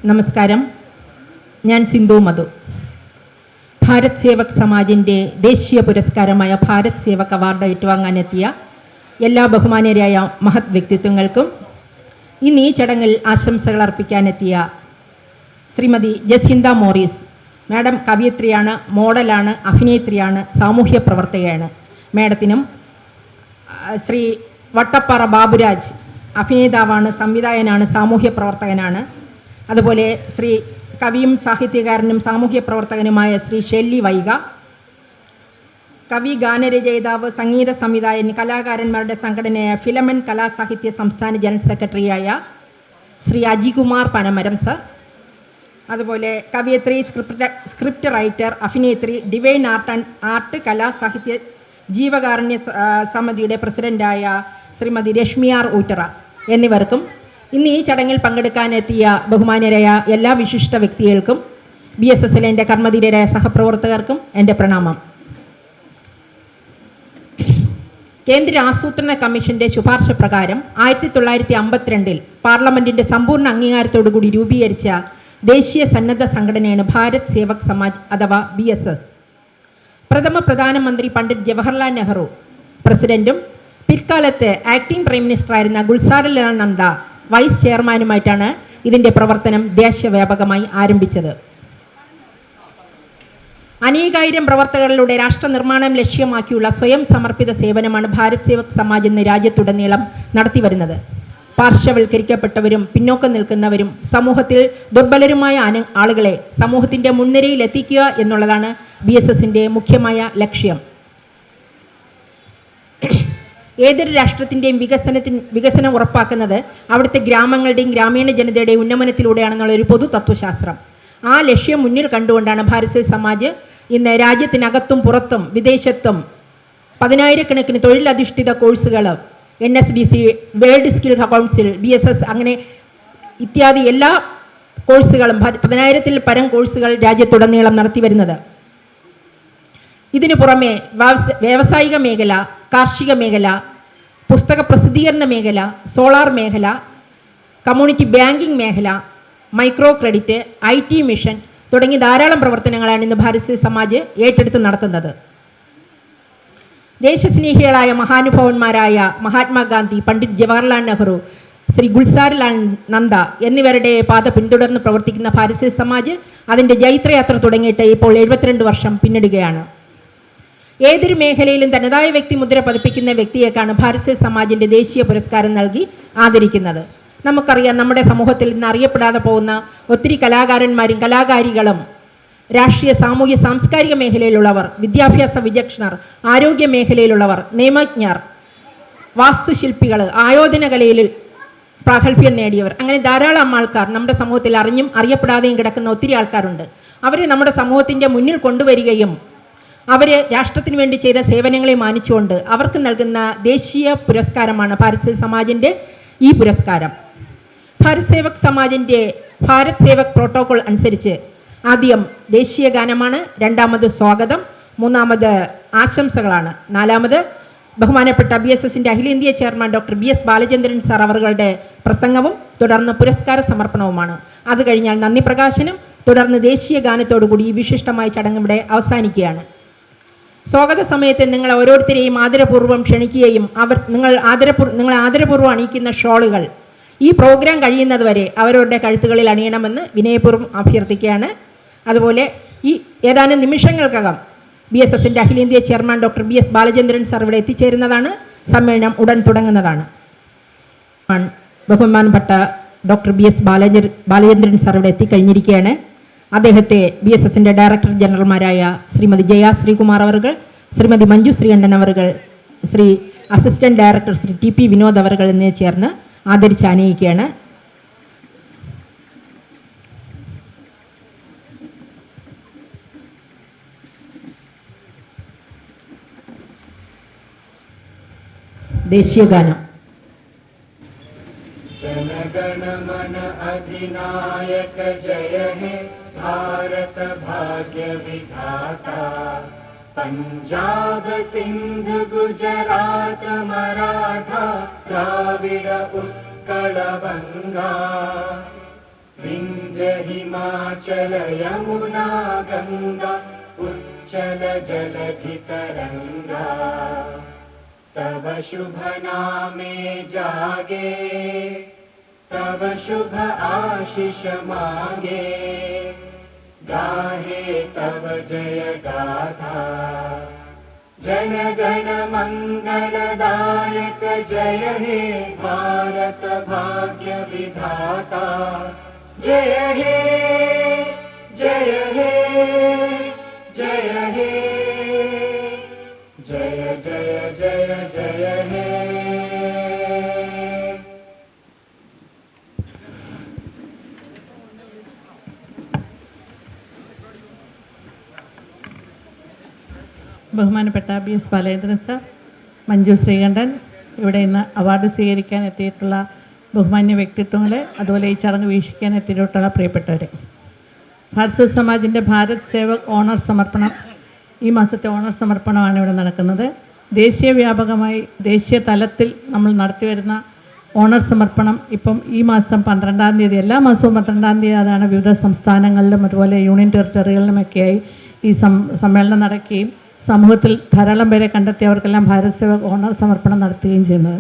നമസ്കാരം. ഞാൻ സിന്ധു മധു. ഭാരത് സേവക് സമാജിൻ്റെ ദേശീയ പുരസ്കാരമായ ഭാരത് സേവക് അവാർഡ് ഏറ്റുവാങ്ങാനെത്തിയ എല്ലാ ബഹുമാന്യരായ മഹത് വ്യക്തിത്വങ്ങൾക്കും ഇന്ന് ഈ ചടങ്ങിൽ ആശംസകൾ അർപ്പിക്കാനെത്തിയ ശ്രീമതി ജസിന്ത മോറിസ് മാഡം കവയിത്രിയാണ്, മോഡലാണ്, അഭിനേത്രിയാണ്, സാമൂഹ്യ പ്രവർത്തകയാണ്. മാഡത്തിനും ശ്രീ വട്ടപ്പാറ ബാബുരാജ് അഭിനേതാവാണ്, സംവിധായകനാണ്, സാമൂഹ്യ പ്രവർത്തകനാണ്. അതുപോലെ ശ്രീ കവിയും സാഹിത്യകാരനും സാമൂഹ്യ പ്രവർത്തകനുമായ ശ്രീ ഷെല്ലി വൈഗ, കവി, ഗാനരചയിതാവ്, സംഗീത സംവിധായകൻ, കലാകാരന്മാരുടെ സംഘടനയായ ഫിലമൻ കലാസാഹിത്യ സംസ്ഥാന ജനറൽ സെക്രട്ടറിയായ ശ്രീ അജികുമാർ പനമരം സർ, അതുപോലെ കവിയത്രി, സ്ക്രിപ്റ്റ് റൈറ്റർ, അഭിനേത്രി, ഡിവൈൻ ആർട്ട് കലാസാഹിത്യ ജീവകാരുണ്യ സമിതിയുടെ പ്രസിഡൻ്റായ ശ്രീമതി രശ്മിയാർ ഊറ്ററ എന്നിവർക്കും ഇന്ന് ഈ ചടങ്ങിൽ പങ്കെടുക്കാനെത്തിയ ബഹുമാന്യരായ എല്ലാ വിശിഷ്ട വ്യക്തികൾക്കും BSSലെ കർമ്മധീരരായ സഹപ്രവർത്തകർക്കും എൻ്റെ പ്രണാമം. കേന്ദ്ര ആസൂത്രണ കമ്മീഷൻ്റെ ശുപാർശ പ്രകാരം 1952 പാർലമെൻറ്റിൻ്റെ സമ്പൂർണ്ണ അംഗീകാരത്തോടുകൂടി രൂപീകരിച്ച ദേശീയ സന്നദ്ധ സംഘടനയാണ് ഭാരത് സേവക് സമാജ് അഥവാ BSS. പ്രഥമ പ്രധാനമന്ത്രി പണ്ഡിറ്റ് ജവഹർലാൽ നെഹ്റു പ്രസിഡന്റും പിൽക്കാലത്ത് ആക്ടിംഗ് പ്രൈം മിനിസ്റ്ററായിരുന്ന ഗുൽസാരിലാൽ നന്ദ വൈസ് ചെയർമാനുമായിട്ടാണ് ഇതിൻ്റെ പ്രവർത്തനം ദേശവ്യാപകമായി ആരംഭിച്ചത്. അനേകായിരം പ്രവർത്തകരിലൂടെ രാഷ്ട്ര നിർമ്മാണം ലക്ഷ്യമാക്കിയുള്ള സ്വയം സമർപ്പിത സേവനമാണ് ഭാരത് സേവക് സമാജ് ഇന്ന് രാജ്യത്തുടനീളം നടത്തിവരുന്നത്. പാർശ്വവൽക്കരിക്കപ്പെട്ടവരും പിന്നോക്കം നിൽക്കുന്നവരും സമൂഹത്തിൽ ദുർബലരുമായ ആളുകളെ സമൂഹത്തിൻ്റെ മുൻനിരയിൽ എത്തിക്കുക എന്നുള്ളതാണ് BSSൻ്റെ മുഖ്യമായ ലക്ഷ്യം. ഏതൊരു രാഷ്ട്രത്തിൻ്റെയും വികസനം ഉറപ്പാക്കുന്നത് അവിടുത്തെ ഗ്രാമങ്ങളുടെയും ഗ്രാമീണ ജനതയുടെയും ഉന്നമനത്തിലൂടെയാണെന്നുള്ളൊരു പൊതു തത്വശാസ്ത്രം. ആ ലക്ഷ്യം മുന്നിൽ കണ്ടുകൊണ്ടാണ് ഭാരത് സേവക് സമാജ് ഇന്ന് രാജ്യത്തിനകത്തും പുറത്തും വിദേശത്തും 10,000-കണക്കിന് തൊഴിലധിഷ്ഠിത കോഴ്സുകൾ NSDC, world skill council, BSS അങ്ങനെ ഇത്യാദി എല്ലാ കോഴ്സുകളും 10,000-ൽ പരം കോഴ്സുകൾ രാജ്യത്തുടനീളം നടത്തി വരുന്നത്. ഇതിനു പുറമെ വ്യാവസായിക മേഖല, കാർഷിക മേഖല, പുസ്തക പ്രസിദ്ധീകരണ മേഖല, സോളാർ മേഖല, കമ്മ്യൂണിറ്റി ബാങ്കിംഗ് മേഖല, മൈക്രോ ക്രെഡിറ്റ്, IT മിഷൻ തുടങ്ങി ധാരാളം പ്രവർത്തനങ്ങളാണ് ഇന്ന് ഭാരത് സേവക് സമാജ് ഏറ്റെടുത്ത് നടത്തുന്നത്. ദേശസ്നേഹികളായ മഹാനുഭാവന്മാരായ മഹാത്മാഗാന്ധി, പണ്ഡിറ്റ് ജവഹർലാൽ നെഹ്റു, ശ്രീ ഗുൽസാരിലാൽ നന്ദ എന്നിവരുടെ പാത പിന്തുടർന്ന് പ്രവർത്തിക്കുന്ന ഭാരത് സേവക് സമാജ് അതിൻ്റെ ജൈത്രയാത്ര തുടങ്ങിയിട്ട് ഇപ്പോൾ 72 വർഷം പിന്നിടുകയാണ്. ഏതൊരു മേഖലയിലും തനതായ വ്യക്തിമുദ്ര പതിപ്പിക്കുന്ന വ്യക്തിയേക്കാണ് ഭാരത് സേവക് സമാജിൻ്റെ ദേശീയ പുരസ്കാരം നൽകി ആദരിക്കുന്നത്. നമുക്കറിയാം, നമ്മുടെ സമൂഹത്തിൽ ഇന്ന് അറിയപ്പെടാതെ പോകുന്ന ഒത്തിരി കലാകാരന്മാരും കലാകാരികളും രാഷ്ട്രീയ, സാമൂഹ്യ, സാംസ്കാരിക മേഖലയിലുള്ളവർ, വിദ്യാഭ്യാസ വിചക്ഷണർ, ആരോഗ്യ മേഖലയിലുള്ളവർ, നിയമജ്ഞർ, വാസ്തുശില്പികൾ, ആയോധന കലയിൽ പ്രാഗൽഭ്യം നേടിയവർ, അങ്ങനെ ധാരാളം ആൾക്കാർ നമ്മുടെ സമൂഹത്തിൽ അറിഞ്ഞും അറിയപ്പെടാതെയും കിടക്കുന്ന ഒത്തിരി ആൾക്കാരുണ്ട്. അവരെ നമ്മുടെ സമൂഹത്തിൻ്റെ മുന്നിൽ കൊണ്ടുവരികയും അവർ രാഷ്ട്രത്തിന് വേണ്ടി ചെയ്ത സേവനങ്ങളെ മാനിച്ചുകൊണ്ട് അവർക്ക് നൽകുന്ന ദേശീയ പുരസ്കാരമാണ് ഭാരത് സേവക് സമാജിൻ്റെ ഈ പുരസ്കാരം. ഭാരത് സേവക് സമാജിൻ്റെ ഭാരത് സേവക് പ്രോട്ടോകോൾ അനുസരിച്ച് ആദ്യം ദേശീയ ഗാനമാണ്, രണ്ടാമത് സ്വാഗതം, മൂന്നാമത് ആശംസകളാണ്, നാലാമത് ബഹുമാനപ്പെട്ട BSSൻ്റെ അഖിലേന്ത്യാ chairman doctor BS Balachandran sir അവരുടെ പ്രസംഗവും തുടർന്ന് പുരസ്കാര സമർപ്പണവുമാണ്. അത് കഴിഞ്ഞാൽ നന്ദി പ്രകാശനം, തുടർന്ന് ദേശീയ ഗാനത്തോടുകൂടി ഈ വിശിഷ്ടമായ ചടങ്ങ് ഇവിടെ അവസാനിക്കുകയാണ്. സ്വാഗത സമയത്ത് നിങ്ങൾ ഓരോരുത്തരെയും ആദരപൂർവ്വം ക്ഷണിക്കുകയും നിങ്ങളെ ആദരപൂർവ്വം അണിയിക്കുന്ന ഷോളുകൾ ഈ പ്രോഗ്രാം കഴിയുന്നതുവരെ അവരവരുടെ കഴുത്തുകളിൽ അണിയണമെന്ന് വിനയപൂർവ്വം അഭ്യർത്ഥിക്കുകയാണ്. അതുപോലെ ഈ ഏതാനും നിമിഷങ്ങൾക്കകം BSSൻ്റെ അഖിലേന്ത്യാ chairman doctor BS Balachandran sir ഇവിടെ എത്തിച്ചേരുന്നതാണ്. സമ്മേളനം ഉടൻ തുടങ്ങുന്നതാണ്. ബഹുമാനപ്പെട്ട ഡോക്ടർ BS ബാലചന്ദ്രൻ സാർ ഇവിടെ എത്തിക്കഴിഞ്ഞിരിക്കുകയാണ്. അദ്ദേഹത്തെ BSSൻ്റെ ഡയറക്ടർ ജനറൽമാരായ ശ്രീമതി ജയ ശ്രീകുമാർ അവർ, ശ്രീമതി മഞ്ജു ശ്രീകണ്ഠൻ അവർ, Shri assistant director Shri TP Vinod അവർ എന്നിവർ ചേർന്ന് ആദരിച്ച് ആനയിക്കുകയാണ്. ദേശീയ ഗാനം. जनगण मन अधिनायक जय हे भारत भाग्य विधाता, पंजाब सिंध गुजरात मराठा द्राविड उत्कल बंगा, विन्ध्य हिमाचल यमुना गङ्गा उच्चल जलधितरङ्गा तव शुभ नामे जागे तव शुभ आशीष मांगे गाहे तव जय गाथा जन गण मंगलदायक जय हे भारत भाग्य विधाता जय हे जय हे जय हे जय जय जय जय हे ബഹുമാനപ്പെട്ട BS ബാലേന്ദ്രൻ സാർ, മഞ്ജു ശ്രീകണ്ഠൻ, ഇവിടെ ഇന്ന് അവാർഡ് സ്വീകരിക്കാൻ എത്തിയിട്ടുള്ള ബഹുമാന്യ വ്യക്തിത്വങ്ങളെ, അതുപോലെ ഈ ചടങ്ങ് വീക്ഷിക്കാൻ എത്തിയിട്ടുള്ള പ്രിയപ്പെട്ടവരെ, ഭാരത് സമാജിൻ്റെ ഭാരത് സേവക് ഓണർ സമർപ്പണം, ഈ മാസത്തെ ഓണർ സമർപ്പണമാണ് ഇവിടെ നടക്കുന്നത്. ദേശീയ വ്യാപകമായി ദേശീയ തലത്തിൽ നമ്മൾ നടത്തിവരുന്ന ഓണർ സമർപ്പണം ഇപ്പം ഈ മാസം 12-ാം തീയതി, എല്ലാ മാസവും 12-ാം തീയതി അതാണ് വിവിധ സംസ്ഥാനങ്ങളിലും അതുപോലെ യൂണിയൻ ടെറിട്ടറികളിലുമൊക്കെയായി ഈ സമ്മേളനം നടക്കുകയും സമൂഹത്തിൽ ധാരാളം പേരെ കണ്ടെത്തിയവർക്കെല്ലാം ഭാരത് സേവക് ഓണർ സമർപ്പണം നടത്തുകയും ചെയ്യുന്നത്.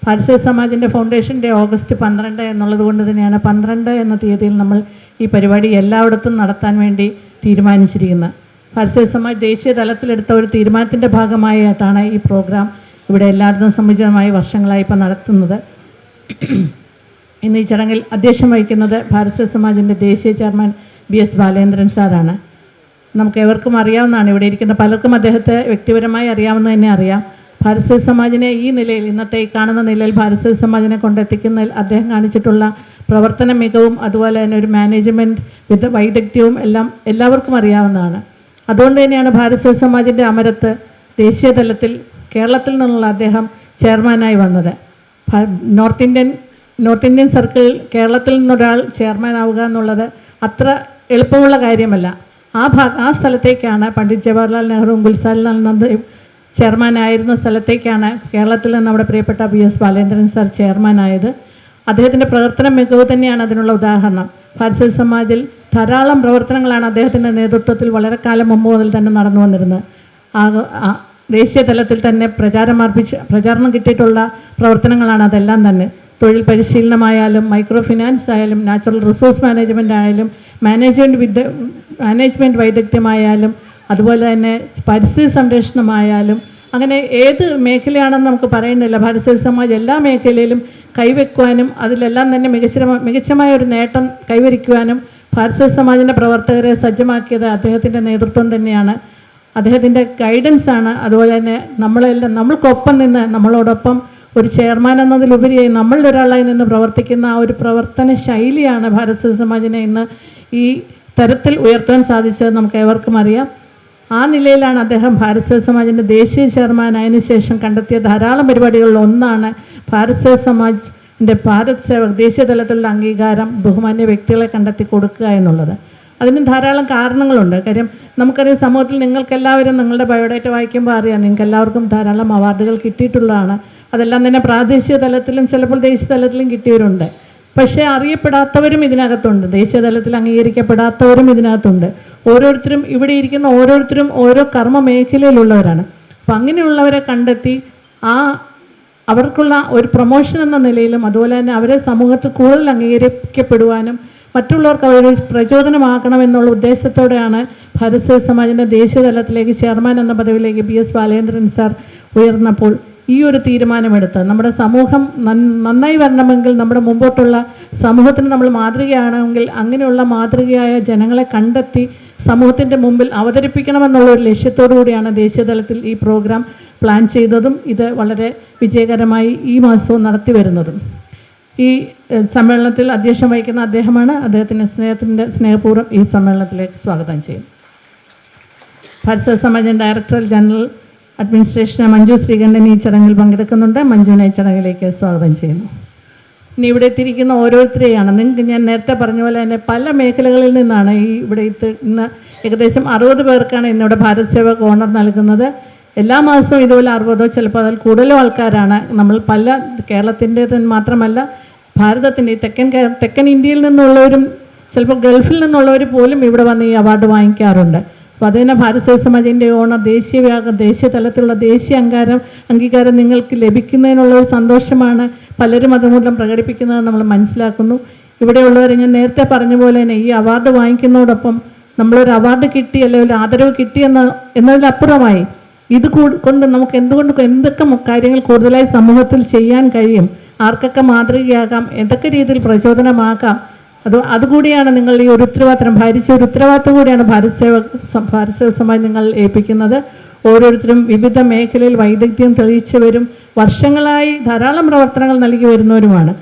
ഭാരത് സേവക് സമാജിൻ്റെ ഫൗണ്ടേഷൻ ഡേ ഓഗസ്റ്റ് 12 എന്നുള്ളത് കൊണ്ട് തന്നെയാണ് 12 എന്ന തീയതിയിൽ നമ്മൾ ഈ പരിപാടി എല്ലായിടത്തും നടത്താൻ വേണ്ടി തീരുമാനിച്ചിരിക്കുന്നത്. ഭാരത് സേവക് സമാജ് ദേശീയ തലത്തിലെടുത്ത ഒരു തീരുമാനത്തിൻ്റെ ഭാഗമായിട്ടാണ് ഈ പ്രോഗ്രാം ഇവിടെ എല്ലായിടത്തും സമുചിതമായി വർഷങ്ങളായി ഇപ്പോൾ നടത്തുന്നത്. ഇന്ന് ഈ ചടങ്ങിൽ അധ്യക്ഷം വഹിക്കുന്നത് ഭാരത് സേവക് സമാജിൻ്റെ ദേശീയ ചെയർമാൻ BS ബാലേന്ദ്രൻ സാറാണ്. നമുക്ക് ഏവർക്കും അറിയാവുന്നതാണ്, ഇവിടെ ഇരിക്കുന്ന പലർക്കും അദ്ദേഹത്തെ വ്യക്തിപരമായി അറിയാവുന്ന തന്നെ അറിയാം. ഭാരത് സേവക് സമാജിനെ ഈ നിലയിൽ, ഇന്നത്തെ ഈ കാണുന്ന നിലയിൽ ഭാരത് സേവക് സമാജിനെ കൊണ്ടെത്തിക്കുന്നതിൽ അദ്ദേഹം കാണിച്ചിട്ടുള്ള പ്രവർത്തന മികവും അതുപോലെ തന്നെ ഒരു മാനേജ്മെൻറ്റ് വൈദഗ്ധ്യവും എല്ലാം എല്ലാവർക്കും അറിയാവുന്നതാണ്. അതുകൊണ്ട് തന്നെയാണ് ഭാരത് സേവക് സമാജിൻ്റെ അമരത്ത് ദേശീയ തലത്തിൽ കേരളത്തിൽ നിന്നുള്ള അദ്ദേഹം ചെയർമാനായി വന്നത്. നോർത്ത് ഇന്ത്യൻ സർക്കിളിൽ കേരളത്തിൽ നിന്നൊരാൾ ചെയർമാനാവുക എന്നുള്ളത് അത്ര എളുപ്പമുള്ള കാര്യമല്ല. ആ സ്ഥലത്തേക്കാണ് പണ്ഡിറ്റ് ജവഹർലാൽ നെഹ്റുവും ഗുൽസാരിലാൽ നന്ദയും ചെയർമാനായിരുന്ന സ്ഥലത്തേക്കാണ് കേരളത്തിൽ നിന്ന് നമ്മുടെ പ്രിയപ്പെട്ട BS ബാലേന്ദ്രൻ സാർ ചെയർമാനായത്. അദ്ദേഹത്തിൻ്റെ പ്രവർത്തന മികവ് തന്നെയാണ് അതിനുള്ള ഉദാഹരണം. ഭാരത് സേവക് സമാജിൽ ധാരാളം പ്രവർത്തനങ്ങളാണ് അദ്ദേഹത്തിൻ്റെ നേതൃത്വത്തിൽ വളരെ കാലം മുമ്പ് മുതൽ തന്നെ നടന്നു വന്നിരുന്നത്. ദേശീയ തലത്തിൽ തന്നെ പ്രചാരണം കിട്ടിയിട്ടുള്ള പ്രവർത്തനങ്ങളാണ് അതെല്ലാം തന്നെ. തൊഴിൽ പരിശീലനമായാലും മൈക്രോ ഫിനാൻസ് ആയാലും നാച്ചുറൽ റിസോഴ്സ് മാനേജ്മെൻ്റ് ആയാലും മാനേജ്മെൻറ്റ് വൈദഗ്ധ്യമായാലും അതുപോലെ തന്നെ പരിസ്ഥിതി സംരക്ഷണമായാലും അങ്ങനെ ഏത് മേഖലയാണെന്ന് നമുക്ക് പറയുന്നില്ല. ഭാരത് സേവക് സമാജ് എല്ലാ മേഖലയിലും കൈവയ്ക്കുവാനും അതിലെല്ലാം തന്നെ മികച്ചമായ ഒരു നേട്ടം കൈവരിക്കുവാനും ഭാരത് സേവക് സമാജിൻ്റെ പ്രവർത്തകരെ സജ്ജമാക്കിയത് അദ്ദേഹത്തിൻ്റെ നേതൃത്വം തന്നെയാണ്, അദ്ദേഹത്തിൻ്റെ ഗൈഡൻസാണ്. അതുപോലെ തന്നെ നമ്മൾക്കൊപ്പം നിന്ന് നമ്മളോടൊപ്പം ഒരു ചെയർമാൻ എന്നതിലുപരിയായി നമ്മളിലൊരാളായി നിന്ന് പ്രവർത്തിക്കുന്ന ആ ഒരു പ്രവർത്തന ശൈലിയാണ് ഭാരത് സേവക് സമാജിനെ ഇന്ന് ഈ തരത്തിൽ ഉയർത്താൻ സാധിച്ചത് നമുക്ക് ഏവർക്കും അറിയാം. ആ നിലയിലാണ് അദ്ദേഹം ഭാരത് സേവക് സമാജിൻ്റെ ദേശീയ ചെയർമാനായതിനു ശേഷം കണ്ടെത്തിയ ധാരാളം പരിപാടികളിൽ ഒന്നാണ് ഭാരത് സേവക് സമാജിൻ്റെ ഭാരത് സേവക് ദേശീയ തലത്തിലുള്ള അംഗീകാരം ബഹുമാന്യ വ്യക്തികളെ കണ്ടെത്തി കൊടുക്കുക എന്നുള്ളത്. അതിന് ധാരാളം കാരണങ്ങളുണ്ട്. കാര്യം നമുക്കറിയാം, സമൂഹത്തിൽ നിങ്ങൾക്കെല്ലാവരും നിങ്ങളുടെ ബയോഡേറ്റ വായിക്കുമ്പോൾ അറിയാം, നിങ്ങൾക്ക് എല്ലാവർക്കും ധാരാളം അവാർഡുകൾ കിട്ടിയിട്ടുള്ളതാണ്. അതെല്ലാം തന്നെ പ്രാദേശിക തലത്തിലും ചിലപ്പോൾ ദേശീയ തലത്തിലും കിട്ടിയവരുണ്ട്. പക്ഷേ അറിയപ്പെടാത്തവരും ഇതിനകത്തുണ്ട്, ദേശീയ തലത്തിൽ അംഗീകരിക്കപ്പെടാത്തവരും ഇതിനകത്തുണ്ട്. ഓരോരുത്തരും ഇവിടെ ഇരിക്കുന്ന ഓരോരുത്തരും ഓരോ കർമ്മ മേഖലയിലുള്ളവരാണ്. അപ്പം അങ്ങനെയുള്ളവരെ കണ്ടെത്തി അവർക്കുള്ള ഒരു പ്രൊമോഷൻ എന്ന നിലയിലും അതുപോലെ തന്നെ അവരെ സമൂഹത്തിൽ കൂടുതൽ അംഗീകരിക്കപ്പെടുവാനും മറ്റുള്ളവർക്ക് അവരൊരു പ്രചോദനമാക്കണമെന്നുള്ള ഉദ്ദേശത്തോടെയാണ് ഭാരത് സേവക് സമാജിൻ്റെ ദേശീയ തലത്തിലേക്ക് ചെയർമാൻ എന്ന പദവിയിലേക്ക് BS ബാലേന്ദ്രൻ സാർ ഉയർന്നപ്പോൾ ഈ ഒരു തീരുമാനമെടുത്ത് നമ്മുടെ സമൂഹം നന്നായി വരണമെങ്കിൽ, നമ്മുടെ മുമ്പോട്ടുള്ള സമൂഹത്തിന് നമ്മൾ മാതൃകയാണെങ്കിൽ അങ്ങനെയുള്ള മാതൃകയായ ജനങ്ങളെ കണ്ടെത്തി സമൂഹത്തിൻ്റെ മുമ്പിൽ അവതരിപ്പിക്കണമെന്നുള്ള ഒരു ലക്ഷ്യത്തോടു കൂടിയാണ് ദേശീയ തലത്തിൽ ഈ പ്രോഗ്രാം പ്ലാൻ ചെയ്തതും ഇത് വളരെ വിജയകരമായി ഈ മാസവും നടത്തി വരുന്നതും. ഈ സമ്മേളനത്തിൽ അധ്യക്ഷം വഹിക്കുന്ന അദ്ദേഹമാണ്. അദ്ദേഹത്തിൻ്റെ സ്നേഹപൂർവ്വം ഈ സമ്മേളനത്തിലേക്ക് സ്വാഗതം ചെയ്യും. ഭാരത് സേവക് സമാജിൻ്റെ director general administration Manju Sreekantan ഈ ചടങ്ങിൽ പങ്കെടുക്കുന്നുണ്ട്. മഞ്ജുവിനെ ഈ ചടങ്ങിലേക്ക് സ്വാഗതം ചെയ്യുന്നു. ഇനി ഇവിടെ എത്തിയിരിക്കുന്ന ഓരോരുത്തരെയാണ്, നിങ്ങൾക്ക് ഞാൻ നേരത്തെ പറഞ്ഞ പോലെ തന്നെ പല മേഖലകളിൽ നിന്നാണ് ഇവിടെ ഇന്ന് ഏകദേശം 60 പേർക്കാണ് ഇന്നിവിടെ ഭാരത് സേവക് ഓണർ നൽകുന്നത്. എല്ലാ മാസവും ഇതുപോലെ 60 ചിലപ്പോൾ അതിൽ കൂടുതലും ആൾക്കാരാണ്. നമ്മൾ പല കേരളത്തിൻ്റെ മാത്രമല്ല ഭാരതത്തിൻ്റെ തെക്കൻ ഇന്ത്യയിൽ നിന്നുള്ളവരും ചിലപ്പോൾ ഗൾഫിൽ നിന്നുള്ളവർ പോലും ഇവിടെ വന്ന് ഈ അവാർഡ് വാങ്ങിക്കാറുണ്ട്. അപ്പോൾ അത് തന്നെ ഭാരത് സേവ സമാജിൻ്റെ ഓണർ ദേശീയ തലത്തിലുള്ള ദേശീയ അംഗീകാരം നിങ്ങൾക്ക് ലഭിക്കുന്നതിനുള്ള ഒരു സന്തോഷമാണ് പലരും അതുമൂലം പ്രകടിപ്പിക്കുന്നത് നമ്മൾ മനസ്സിലാക്കുന്നു. ഇവിടെയുള്ളവർ ഞാൻ നേരത്തെ പറഞ്ഞ പോലെ തന്നെ ഈ അവാർഡ് വാങ്ങിക്കുന്നതോടൊപ്പം നമ്മളൊരു അവാർഡ് കിട്ടി അല്ലെങ്കിൽ ഒരു ആദരവ് കിട്ടി എന്നതിലപ്പുറമായി ഇത് കൊണ്ട് നമുക്ക് എന്തൊക്കെ കാര്യങ്ങൾ കൂടുതലായി സമൂഹത്തിൽ ചെയ്യാൻ കഴിയും, ആർക്കൊക്കെ മാതൃകയാകാം, എന്തൊക്കെ രീതിയിൽ പ്രചോദനമാക്കാം, അതുകൂടിയാണ് നിങ്ങൾ ഈ ഒരു ഉത്തരവാദിത്തം ഭാരിച്ച ഒരു ഉത്തരവാദിത്തം കൂടിയാണ് ഭാരത് സേവ സമാജ് നിങ്ങൾ ഏൽപ്പിക്കുന്നത്. ഓരോരുത്തരും വിവിധ മേഖലയിൽ വൈദഗ്ധ്യം തെളിയിച്ചവരും വർഷങ്ങളായി ധാരാളം പ്രവർത്തനങ്ങൾ നൽകി വരുന്നവരുമാണ്.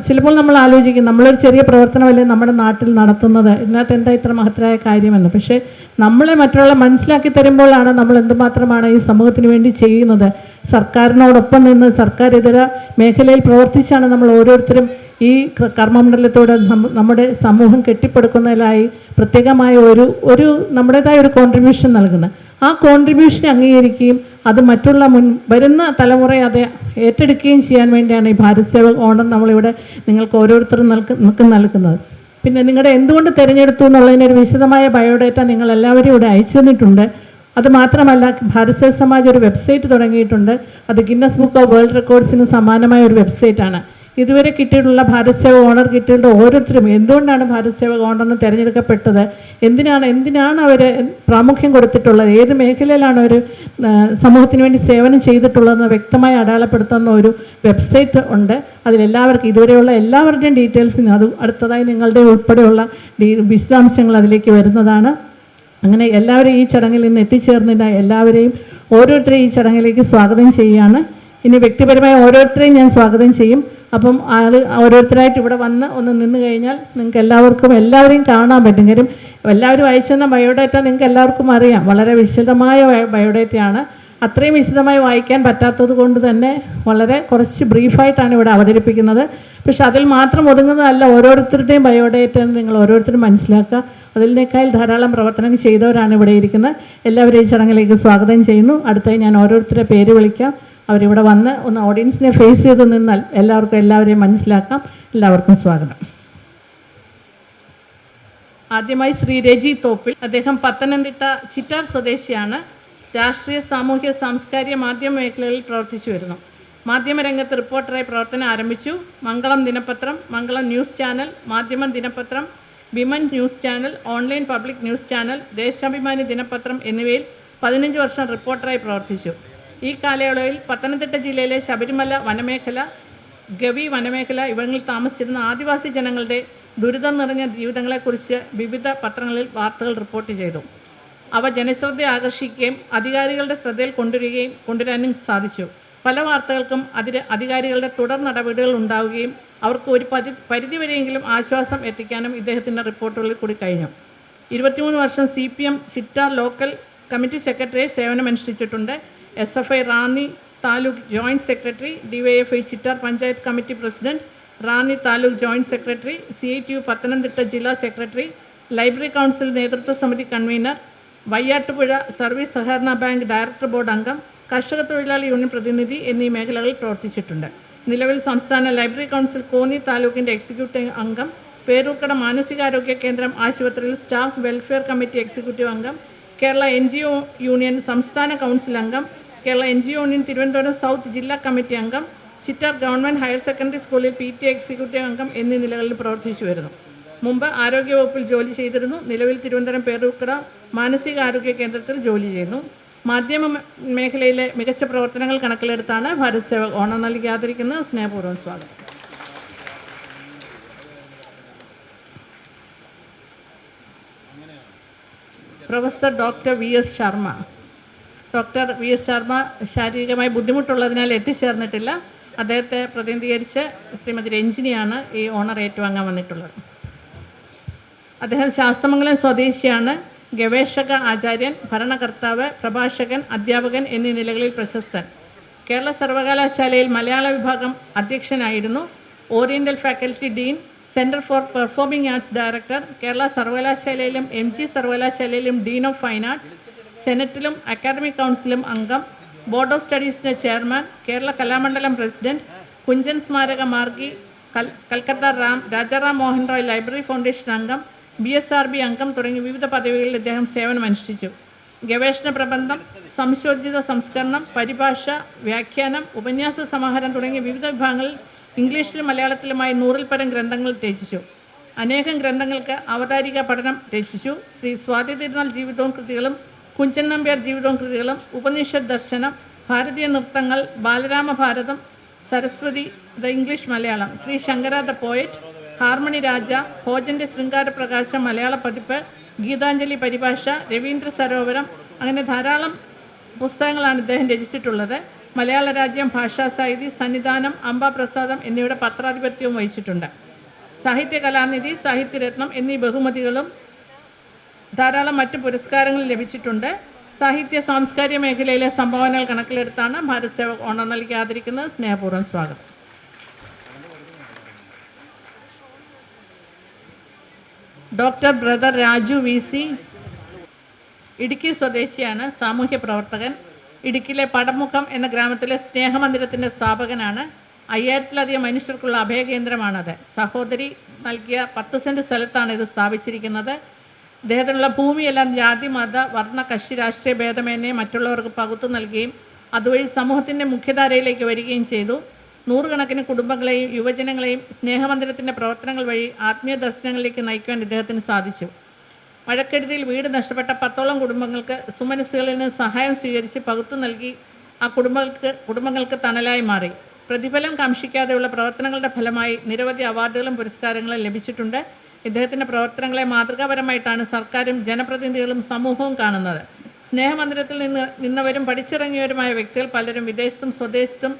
ചിലപ്പോൾ നമ്മൾ ആലോചിക്കും നമ്മളൊരു ചെറിയ പ്രവർത്തനമല്ലേ നമ്മുടെ നാട്ടിൽ നടത്തുന്നത്, ഇതിനകത്ത് എന്താ ഇത്ര മഹത്തരായ കാര്യമെന്ന്. പക്ഷേ നമ്മളെ മറ്റുള്ള മനസ്സിലാക്കി തരുമ്പോഴാണ് നമ്മൾ എന്തുമാത്രമാണ് ഈ സമൂഹത്തിന് വേണ്ടി ചെയ്യുന്നത്. സർക്കാരിനോടൊപ്പം നിന്ന് സർക്കാരിതര മേഖലയിൽ പ്രവർത്തിച്ചാണ് നമ്മൾ ഓരോരുത്തരും ഈ കർമ്മമണ്ഡലത്തോടെ നമ്മുടെ സമൂഹം കെട്ടിപ്പടുക്കുന്നതിലായി പ്രത്യേകമായ ഒരു നമ്മുടേതായ ഒരു കോൺട്രിബ്യൂഷൻ നൽകുന്നത്. ആ കോൺട്രിബ്യൂഷനെ അംഗീകരിക്കുകയും അത് മറ്റുള്ള വരുന്ന തലമുറയെ അത് ഏറ്റെടുക്കുകയും ചെയ്യാൻ വേണ്ടിയാണ് ഈ ഭാരത് സേവക് ഓണം നമ്മളിവിടെ നിങ്ങൾക്ക് ഓരോരുത്തരും നൽകുന്നത്. പിന്നെ നിങ്ങളുടെ എന്തുകൊണ്ട് തിരഞ്ഞെടുത്തു എന്നുള്ളതിനൊരു വിശദമായ ബയോഡേറ്റ നിങ്ങൾ എല്ലാവരും ഇവിടെ അയച്ചു തന്നിട്ടുണ്ട്. അത് മാത്രമല്ല ഭാരത് സേവ സമാജ് ഒരു വെബ്സൈറ്റ് തുടങ്ങിയിട്ടുണ്ട്. അത് ഗിന്നസ് ബുക്ക് ഓഫ് വേൾഡ് റെക്കോർഡ്സിന് സമാനമായ ഒരു വെബ്സൈറ്റാണ്. ഇതുവരെ കിട്ടിയിട്ടുള്ള ഭാരത് സേവ ഓണർ കിട്ടിയിട്ടുള്ള ഓരോരുത്തരും എന്തുകൊണ്ടാണ് ഭാരത് സേവ ഓണറിന് തിരഞ്ഞെടുക്കപ്പെട്ടത്, എന്തിനാണ് അവർ പ്രാമുഖ്യം കൊടുത്തിട്ടുള്ളത്, ഏത് മേഖലയിലാണ് അവർ സമൂഹത്തിന് വേണ്ടി സേവനം ചെയ്തിട്ടുള്ളതെന്ന് വ്യക്തമായി അടയാളപ്പെടുത്തുന്ന ഒരു വെബ്സൈറ്റ് ഉണ്ട്. അതിലെല്ലാവർക്കും ഇതുവരെയുള്ള എല്ലാവരുടെയും ഡീറ്റെയിൽസിന് അടുത്തതായി നിങ്ങളുടെ ഉൾപ്പെടെയുള്ള വിശദാംശങ്ങൾ അതിലേക്ക് വരുന്നതാണ്. അങ്ങനെ എല്ലാവരും ഈ ചടങ്ങിൽ നിന്ന് എത്തിച്ചേർന്നില്ല എല്ലാവരെയും ഓരോരുത്തരെയും ഈ ചടങ്ങിലേക്ക് സ്വാഗതം ചെയ്യുകയാണ്. ഇനി വ്യക്തിപരമായി ഓരോരുത്തരെയും ഞാൻ സ്വാഗതം ചെയ്യും. അപ്പം ഓരോരുത്തരായിട്ട് ഇവിടെ വന്ന് ഒന്ന് നിന്ന് കഴിഞ്ഞാൽ നിങ്ങൾക്ക് എല്ലാവരെയും കാണാൻ പറ്റും. കാര്യം എല്ലാവരും അയച്ചെന്ന ബയോഡേറ്റ നിങ്ങൾക്ക് എല്ലാവർക്കും അറിയാം, വളരെ വിശദമായ ബയോഡേറ്റയാണ്. അത്രയും വിശദമായി വായിക്കാൻ പറ്റാത്തത് കൊണ്ട് തന്നെ വളരെ കുറച്ച് ബ്രീഫായിട്ടാണ് ഇവിടെ അവതരിപ്പിക്കുന്നത്. പക്ഷെ അതിൽ മാത്രം ഒതുങ്ങുന്നതല്ല, ഓരോരുത്തരുടെയും ബയോഡേറ്റ നിങ്ങൾ ഓരോരുത്തരും മനസ്സിലാക്കുക. അതിനേക്കാൾ ധാരാളം പ്രവർത്തനങ്ങൾ ചെയ്തവരാണ് ഇവിടെ ഇരിക്കുന്നത്. എല്ലാവരെയും ഈ ചടങ്ങിലേക്ക് സ്വാഗതം ചെയ്യുന്നു. അടുത്തായി ഞാൻ ഓരോരുത്തരുടെ പേര് വിളിക്കാം. അവരിവിടെ വന്ന് ഒന്ന് ഓഡിയൻസിനെ ഫേസ് ചെയ്ത് നിന്നാൽ എല്ലാവരെയും മനസ്സിലാക്കാം. എല്ലാവർക്കും സ്വാഗതം. ആദ്യമായി ശ്രീ രജി തോപ്പിൽ. അദ്ദേഹം പത്തനംതിട്ട ചിറ്റാർ സ്വദേശിയാണ്. രാഷ്ട്രീയ, സാമൂഹ്യ, സാംസ്കാരിക, മാധ്യമ മേഖലകളിൽ പ്രവർത്തിച്ചു വരുന്നു. മാധ്യമരംഗത്ത് റിപ്പോർട്ടറായി പ്രവർത്തനം ആരംഭിച്ചു. മംഗളം ദിനപത്രം, മംഗളം ന്യൂസ് ചാനൽ, മാധ്യമം ദിനപത്രം, women news channel, online public news channel, Deshabhimani ദിനപത്രം എന്നിവയിൽ 15 വർഷം റിപ്പോർട്ടറായി പ്രവർത്തിച്ചു. ഈ കാലയളവിൽ പത്തനംതിട്ട ജില്ലയിലെ ശബരിമല വനമേഖല, ഗവി വനമേഖല ഇവിടങ്ങളിൽ താമസിച്ചിരുന്ന ആദിവാസി ജനങ്ങളുടെ ദുരിതം നിറഞ്ഞ ജീവിതങ്ങളെക്കുറിച്ച് വിവിധ പത്രങ്ങളിൽ വാർത്തകൾ റിപ്പോർട്ട് ചെയ്തു. അവ ജനശ്രദ്ധ ആകർഷിക്കുകയും അധികാരികളുടെ ശ്രദ്ധയിൽ കൊണ്ടുവരാനും സാധിച്ചു. പല വാർത്തകൾക്കും അധികാരികളുടെ തുടർ നടപടികൾ ഉണ്ടാവുകയും അവർക്ക് ഒരു പരിധിവരെയെങ്കിലും ആശ്വാസം എത്തിക്കാനും ഇദ്ദേഹത്തിൻ്റെ റിപ്പോർട്ടുകളിൽ കൂടി കഴിഞ്ഞു. 23 വർഷം CPM ചിറ്റാർ ലോക്കൽ കമ്മിറ്റി സെക്രട്ടറിയായി സേവനമനുഷ്ഠിച്ചിട്ടുണ്ട്. SFI Ranni taluk joint secretary, DYFI Chittar panchayat committee president, Ranni taluk joint secretary, CITU Pathanamthitta ജില്ലാ സെക്രട്ടറി, ലൈബ്രറി കൗൺസിൽ നേതൃത്വ സമിതി കൺവീനർ, വയ്യാട്ടുപുഴ സർവീസ് സഹകരണ ബാങ്ക് ഡയറക്ടർ ബോർഡ് അംഗം, കർഷക തൊഴിലാളി യൂണിയൻ പ്രതിനിധി എന്നീ മേഖലകളിൽ പ്രവർത്തിച്ചിട്ടുണ്ട്. നിലവിൽ സംസ്ഥാന ലൈബ്രറി കൗൺസിൽ കോന്നി താലൂക്കിൻ്റെ എക്സിക്യൂട്ടീവ് അംഗം, പേരൂർക്കട മാനസികാരോഗ്യ കേന്ദ്രം ആശുപത്രിയിൽ സ്റ്റാഫ് വെൽഫെയർ കമ്മിറ്റി എക്സിക്യൂട്ടീവ് അംഗം, കേരള NGO യൂണിയൻ സംസ്ഥാന കൗൺസിൽ അംഗം, Kerala NGO union Thiruvananthapuram south ജില്ലാ കമ്മിറ്റി അംഗം, ചിറ്റാർ ഗവൺമെൻറ് ഹയർ സെക്കൻഡറി സ്കൂളിൽ PTA എക്സിക്യൂട്ടീവ് അംഗം എന്നീ നിലകളിൽ പ്രവർത്തിച്ചു വരുന്നു. മുമ്പ് ആരോഗ്യവകുപ്പിൽ ജോലി ചെയ്തിരുന്നു. നിലവിൽ തിരുവനന്തപുരം പേരൂർക്കട മാനസികാരോഗ്യ കേന്ദ്രത്തിൽ ജോലി ചെയ്യുന്നു. മാധ്യമ മേഖലയിലെ മികച്ച പ്രവർത്തനങ്ങൾ കണക്കിലെടുത്താണ് ഭാരത് സേവക് ഓണം നൽകി ആദരിക്കുന്നത്. സ്നേഹപൂർവ്വം സ്വാഗതം. Professor doctor VS Sharma. Doctor VS Sharma ശാരീരികമായി ബുദ്ധിമുട്ടുള്ളതിനാൽ എത്തിച്ചേർന്നിട്ടില്ല. അദ്ദേഹത്തെ പ്രതിനിധീകരിച്ച് ശ്രീമതി രഞ്ജിനിയാണ് ഈ ഓണർ ഏറ്റുവാങ്ങാൻ വന്നിട്ടുള്ളത്. അദ്ദേഹം ശാസ്തമംഗലം സ്വദേശിയാണ്. ഗവേഷക, ആചാര്യൻ, ഭരണകർത്താവ്, പ്രഭാഷകൻ, അധ്യാപകൻ എന്നീ നിലകളിൽ പ്രശസ്തൻ. കേരള സർവകലാശാലയിൽ മലയാള വിഭാഗം അധ്യക്ഷനായിരുന്നു. Oriental faculty dean, centre for performing arts director, Kerala സർവകലാശാലയിലും MG സർവകലാശാലയിലും ഡീൻ ഓഫ് ഫൈൻ ആർട്സ്, സെനറ്റിലും അക്കാദമിക് കൗൺസിലും അംഗം, ബോർഡ് ഓഫ് സ്റ്റഡീസിൻ്റെ ചെയർമാൻ, കേരള കലാമണ്ഡലം പ്രസിഡന്റ്, കുഞ്ചൻ സ്മാരക മാർഗി കൽക്കത്ത രാജാറാം മോഹൻ റോയ് ലൈബ്രറി ഫൗണ്ടേഷൻ അംഗം, BSRB അംഗം തുടങ്ങി വിവിധ പദവികളിൽ ഇദ്ദേഹം സേവനമനുഷ്ഠിച്ചു. ഗവേഷണ പ്രബന്ധം, സംശോധിത സംസ്കരണം, പരിഭാഷ, വ്യാഖ്യാനം, ഉപന്യാസ സമാഹാരം തുടങ്ങിയ വിവിധ വിഭാഗങ്ങളിൽ ഇംഗ്ലീഷിലും മലയാളത്തിലുമായി 100-ൽ പരം ഗ്രന്ഥങ്ങൾ രചിച്ചു. അനേകം ഗ്രന്ഥങ്ങൾക്ക് അവതാരിക പഠനം രചിച്ചു. ശ്രീ സ്വാതി തിരുനാൾ ജീവിതവും കൃതികളും, കുഞ്ചൻ നമ്പ്യാർ ജീവിതവും കൃതികളും, ഉപനിഷത് ദർശനം, ഭാരതീയ നൃത്തങ്ങൾ, ബാലരാമഭാരതം, Saraswati the English Malayalam, Sri Shankara the poet, harmony Raja, ഭോജൻ്റെ ശൃംഗാരപ്രകാശം മലയാള പതിപ്പ്, ഗീതാഞ്ജലി പരിഭാഷ, രവീന്ദ്ര സരോവരം, അങ്ങനെ ധാരാളം പുസ്തകങ്ങളാണ് ഇദ്ദേഹം രചിച്ചിട്ടുള്ളത്. മലയാള രാജ്യം, ഭാഷാസാഹിതി, സന്നിധാനം, അംബാപ്രസാദം എന്നിവയുടെ പത്രാധിപത്യവും വഹിച്ചിട്ടുണ്ട്. സാഹിത്യ കലാനിധി, സാഹിത്യരത്നം എന്നീ ബഹുമതികളും ധാരാളം മറ്റ് പുരസ്കാരങ്ങളും ലഭിച്ചിട്ടുണ്ട്. സാഹിത്യ സാംസ്കാരിക മേഖലയിലെ സംഭാവനകൾ കണക്കിലെടുത്താണ് ഭാരത് സേവക് ഓണർ നൽകി ആദരിക്കുന്നത്. സ്നേഹപൂർവ്വം സ്വാഗതം. Doctor brother Raju VC, Idukki സ്വദേശിയാണ്, സാമൂഹ്യ പ്രവർത്തകൻ. ഇടുക്കിയിലെ പടമുഖം എന്ന ഗ്രാമത്തിലെ സ്നേഹമന്ദിരത്തിൻ്റെ സ്ഥാപകനാണ്. 5000-ലധികം മനുഷ്യർക്കുള്ള അഭയകേന്ദ്രമാണത്. സഹോദരി നൽകിയ 10 സെൻറ്റ് സ്ഥലത്താണ് ഇത് സ്ഥാപിച്ചിരിക്കുന്നത്. ഇദ്ദേഹത്തിനുള്ള ഭൂമിയെല്ലാം ജാതി, മത, വർണ്ണ, കക്ഷി, രാഷ്ട്രീയ ഭേദമേന്യെ മറ്റുള്ളവർക്ക് പകുത്തു നൽകുകയും അതുവഴി സമൂഹത്തിൻ്റെ മുഖ്യധാരയിലേക്ക് വരികയും ചെയ്തു. 100 കണക്കിന് കുടുംബങ്ങളെയും യുവജനങ്ങളെയും സ്നേഹമന്ദിരത്തിൻ്റെ പ്രവർത്തനങ്ങൾ വഴി ആത്മീയ ദർശനങ്ങളിലേക്ക് നയിക്കുവാൻ ഇദ്ദേഹത്തിന് സാധിച്ചു. മഴക്കെടുതിയിൽ വീട് നഷ്ടപ്പെട്ട 10ഓളം കുടുംബങ്ങൾക്ക് സുമനസ്സുകളിൽ നിന്ന് സഹായം സ്വീകരിച്ച് പകുത്തു നൽകി ആ കുടുംബങ്ങൾക്ക് തണലായി മാറി. പ്രതിഫലം കാക്ഷിക്കാതെയുള്ള പ്രവർത്തനങ്ങളുടെ ഫലമായി നിരവധി അവാർഡുകളും പുരസ്കാരങ്ങളും ലഭിച്ചിട്ടുണ്ട്. ഇദ്ദേഹത്തിൻ്റെ പ്രവർത്തനങ്ങളെ മാതൃകാപരമായിട്ടാണ് സർക്കാരും ജനപ്രതിനിധികളും സമൂഹവും കാണുന്നത്. സ്നേഹമന്ദിരത്തിൽ നിന്നവരും പഠിച്ചിറങ്ങിയവരുമായ വ്യക്തികൾ പലരും വിദേശത്തും സ്വദേശത്തും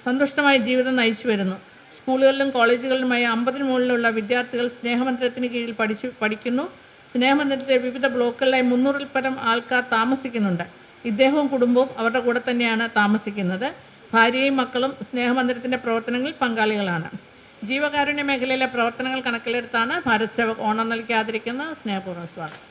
സന്തുഷ്ടമായ ജീവിതം നയിച്ചു വരുന്നു. സ്കൂളുകളിലും കോളേജുകളിലുമായി 50-ന് മുകളിലുള്ള വിദ്യാർത്ഥികൾ സ്നേഹമന്ദിരത്തിന് കീഴിൽ പഠിക്കുന്നു. സ്നേഹമന്ദിരത്തിലെ വിവിധ ബ്ലോക്കുകളിലായി 300-ൽ പരം ആൾക്കാർ താമസിക്കുന്നുണ്ട്. ഇദ്ദേഹവും കുടുംബവും അവരുടെ കൂടെ തന്നെയാണ് താമസിക്കുന്നത്. ഭാര്യയും മക്കളും സ്നേഹമന്ദിരത്തിൻ്റെ പ്രവർത്തനങ്ങളിൽ പങ്കാളികളാണ്. ജീവകാരുണ്യ മേഖലയിലെ പ്രവർത്തനങ്ങൾ കണക്കിലെടുത്താണ് ഭാരത് സേവക് ഓണർ നൽകി ആദരിക്കുന്നത്. സ്നേഹപൂർവ്വം സ്വാഗതം.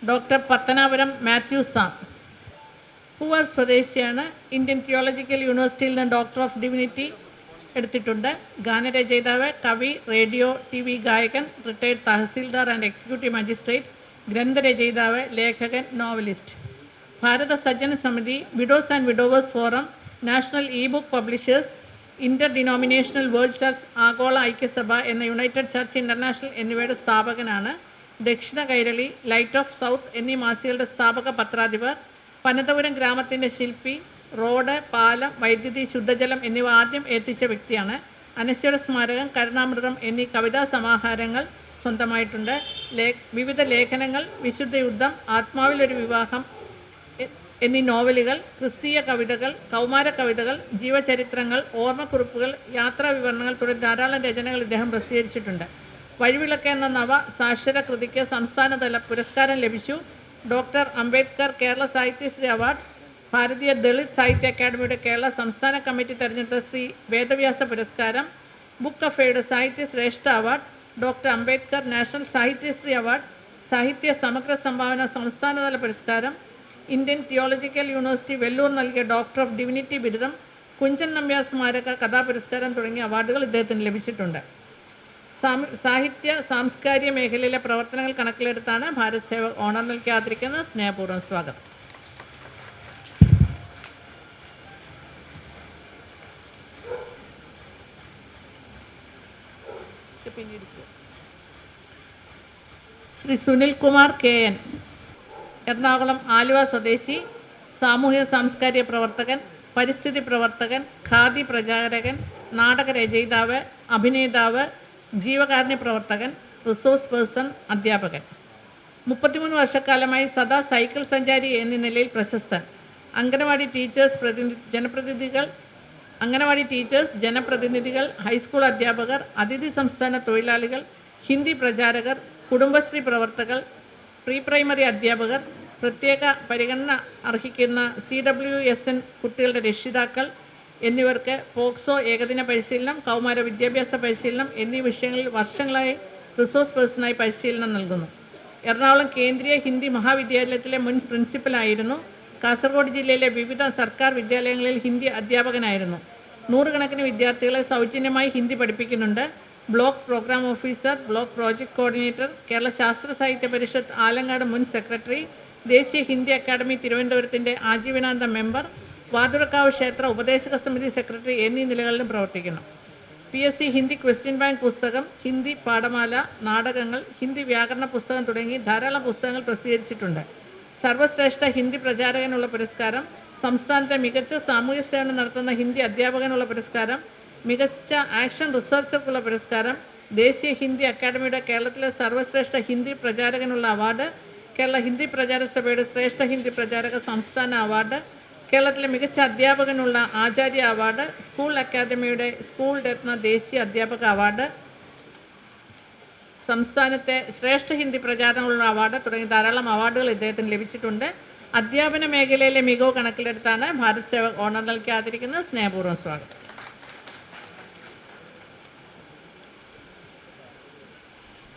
ഡോക്ടർ പത്തനാപുരം മാത്യു സാം, പൂവാർ സ്വദേശിയാണ്. ഇന്ത്യൻ തിയോളജിക്കൽ യൂണിവേഴ്സിറ്റിയിൽ നിന്ന് ഡോക്ടർ ഓഫ് ഡിവിനിറ്റി എടുത്തിട്ടുണ്ട്. ഗാനരചയിതാവ്, കവി, റേഡിയോ TV ഗായകൻ, retired tahsildar and executive magistrate, ഗ്രന്ഥരചയിതാവ്, ലേഖകൻ, novelist. Bharata Sajjana Samiti, widows and widowers forum, national book publishers, interdenominational world church, ആഗോള ഐക്യസഭ എന്ന യുണൈറ്റഡ് ചർച്ച് ഇന്റർനാഷണൽ എന്നിവയുടെ സ്ഥാപകനാണ്. ദക്ഷിണ കൈരളി, ലൈറ്റ് ഓഫ് സൗത്ത് എന്നീ മാസികകളുടെ സ്ഥാപക പത്രാധിപർ. പനന്തപുരം ഗ്രാമത്തിൻ്റെ ശില്പി. റോഡ്, പാലം, വൈദ്യുതി, ശുദ്ധജലം എന്നിവ ആദ്യം എത്തിച്ച വ്യക്തിയാണ്. അനശ്വര സ്മാരകം, കരുണാമൃതം എന്നീ കവിതാ സമാഹാരങ്ങൾ സ്വന്തമായിട്ടുണ്ട്. വിവിധ ലേഖനങ്ങൾ, വിശുദ്ധ യുദ്ധം, ആത്മാവിലൊരു വിവാഹം എന്നീ നോവലുകൾ, ക്രിസ്തീയ കവിതകൾ, കൗമാര കവിതകൾ, ജീവചരിത്രങ്ങൾ, ഓർമ്മക്കുറിപ്പുകൾ, യാത്രാ വിവരണങ്ങൾ തുടങ്ങി ധാരാളം രചനകൾ ഇദ്ദേഹം പ്രസിദ്ധീകരിച്ചിട്ടുണ്ട്. വഴിവിളക്ക് എന്ന നവ സാക്ഷര കൃതിക്ക് സംസ്ഥാനതല പുരസ്കാരം ലഭിച്ചു. ഡോക്ടർ അംബേദ്കർ കേരള സാഹിത്യശ്രീ അവാർഡ്, ഭാരതീയ ദളിത് സാഹിത്യ അക്കാദമിയുടെ കേരള സംസ്ഥാന കമ്മിറ്റി തെരഞ്ഞെടുത്ത ശ്രീ വേദവ്യാസ പുരസ്കാരം, ബുക്ക് കഫേയുടെ Sahitya Shreshtha award, doctor Ambedkar national Sahityashree award, സാഹിത്യ സമഗ്ര സംഭാവന സംസ്ഥാനതല പുരസ്കാരം, ഇന്ത്യൻ തിയോളജിക്കൽ യൂണിവേഴ്സിറ്റി വെല്ലൂർ നൽകിയ ഡോക്ടർ ഓഫ് ഡിവിനിറ്റി ബിരുദം, കുഞ്ചൻ നമ്പ്യാർ സ്മാരക കഥാപുരസ്കാരം തുടങ്ങിയ അവാർഡുകൾ ഇദ്ദേഹത്തിന് ലഭിച്ചിട്ടുണ്ട്. സാഹിത്യ സാംസ്കാരിക മേഖലയിലെ പ്രവർത്തനങ്ങൾ കണക്കിലെടുത്താണ് ഭാരത് സേവക് ഓണർ നൽകി ആദരിക്കുന്നത്. സ്നേഹപൂർവ്വം സ്വാഗതം. ശ്രീ സുനിൽ കുമാർ KN, എറണാകുളം ആലുവ സ്വദേശി, സാമൂഹിക സാംസ്കാരിക പ്രവർത്തകൻ, പരിസ്ഥിതി പ്രവർത്തകൻ, ഖാദി പ്രചാരകൻ, നാടകരചയിതാവ്, അഭിനേതാവ്, ജീവകാരുണ്യ പ്രവർത്തകൻ, റിസോഴ്സ് പേഴ്സൺ, അധ്യാപകൻ. 33 വർഷക്കാലമായി സദാ സൈക്കിൾ സഞ്ചാരി എന്നീ നിലയിൽ പ്രശസ്തൻ. അംഗനവാടി ടീച്ചേഴ്സ്, ജനപ്രതിനിധികൾ, ഹൈസ്കൂൾ അധ്യാപകർ, അതിഥി സംസ്ഥാന തൊഴിലാളികൾ, ഹിന്ദി പ്രചാരകർ, കുടുംബശ്രീ പ്രവർത്തകർ, പ്രീ പ്രൈമറി അധ്യാപകർ, പ്രത്യേക പരിഗണന അർഹിക്കുന്ന CWSN കുട്ടികളുടെ രക്ഷിതാക്കൾ എന്നിവർക്ക് പോക്സോ ഏകദിന പരിശീലനം, കൗമാര വിദ്യാഭ്യാസ പരിശീലനം എന്നീ വിഷയങ്ങളിൽ വർഷങ്ങളായി റിസോഴ്സ് പേഴ്സണായി പരിശീലനം നൽകുന്നു. എറണാകുളം കേന്ദ്രീയ ഹിന്ദി മഹാവിദ്യാലയത്തിലെ മുൻ പ്രിൻസിപ്പലായിരുന്നു. കാസർഗോഡ് ജില്ലയിലെ വിവിധ സർക്കാർ വിദ്യാലയങ്ങളിൽ ഹിന്ദി അധ്യാപകനായിരുന്നു. നൂറുകണക്കിന് വിദ്യാർത്ഥികളെ സൗജന്യമായി ഹിന്ദി പഠിപ്പിക്കുന്നുണ്ട്. Block program officer, block project coordinator, Kerala Sastra Sahitya പരിഷത്ത് ആലങ്ങാട് മുൻ സെക്രട്ടറി, ദേശീയ ഹിന്ദി അക്കാദമി തിരുവനന്തപുരത്തിൻ്റെ ആജീവനാന്ത മെമ്പർ, വാതുറക്കാവ് ക്ഷേത്ര ഉപദേശക സമിതി സെക്രട്ടറി എന്നീ നിലകളിലും പ്രവർത്തിക്കുന്നു. PSC ഹിന്ദി ക്വസ്റ്റ്യൻ ബാങ്ക് പുസ്തകം, ഹിന്ദി പാഠമാല, നാടകങ്ങൾ, ഹിന്ദി വ്യാകരണ പുസ്തകം തുടങ്ങി ധാരാളം പുസ്തകങ്ങൾ പ്രസിദ്ധീകരിച്ചിട്ടുണ്ട്. സർവശ്രേഷ്ഠ ഹിന്ദി പ്രചാരകനുള്ള പുരസ്കാരം, സംസ്ഥാനത്തെ മികച്ച സാമൂഹ്യ സേവനം നടത്തുന്ന ഹിന്ദി അധ്യാപകനുള്ള പുരസ്കാരം, മികച്ച ആക്ഷൻ റിസർച്ചർക്കുള്ള പുരസ്കാരം, ദേശീയ ഹിന്ദി അക്കാദമിയുടെ കേരളത്തിലെ സർവശ്രേഷ്ഠ ഹിന്ദി പ്രചാരകനുള്ള അവാർഡ്, കേരള ഹിന്ദി പ്രചാര സഭയുടെ ശ്രേഷ്ഠ ഹിന്ദി പ്രചാരക സംസ്ഥാന അവാർഡ്, കേരളത്തിലെ മികച്ച അധ്യാപകനുള്ള ആചാര്യ അവാർഡ്, സ്കൂൾ അക്കാദമിയുടെ സ്കൂൾ രത്ന ദേശീയ അധ്യാപക അവാർഡ്, സംസ്ഥാനത്തെ ശ്രേഷ്ഠ ഹിന്ദി പ്രചാരണമുള്ള അവാർഡ് തുടങ്ങി ധാരാളം അവാർഡുകൾ ഇദ്ദേഹത്തിന് ലഭിച്ചിട്ടുണ്ട്. അധ്യാപന മേഖലയിലെ മികവ് കണക്കിലെടുത്താണ് ഭാരത് സേവക് ഓണർ നൽകി ആദരിക്കുന്നത്. സ്നേഹപൂർവ്വം സ്വാഗതം.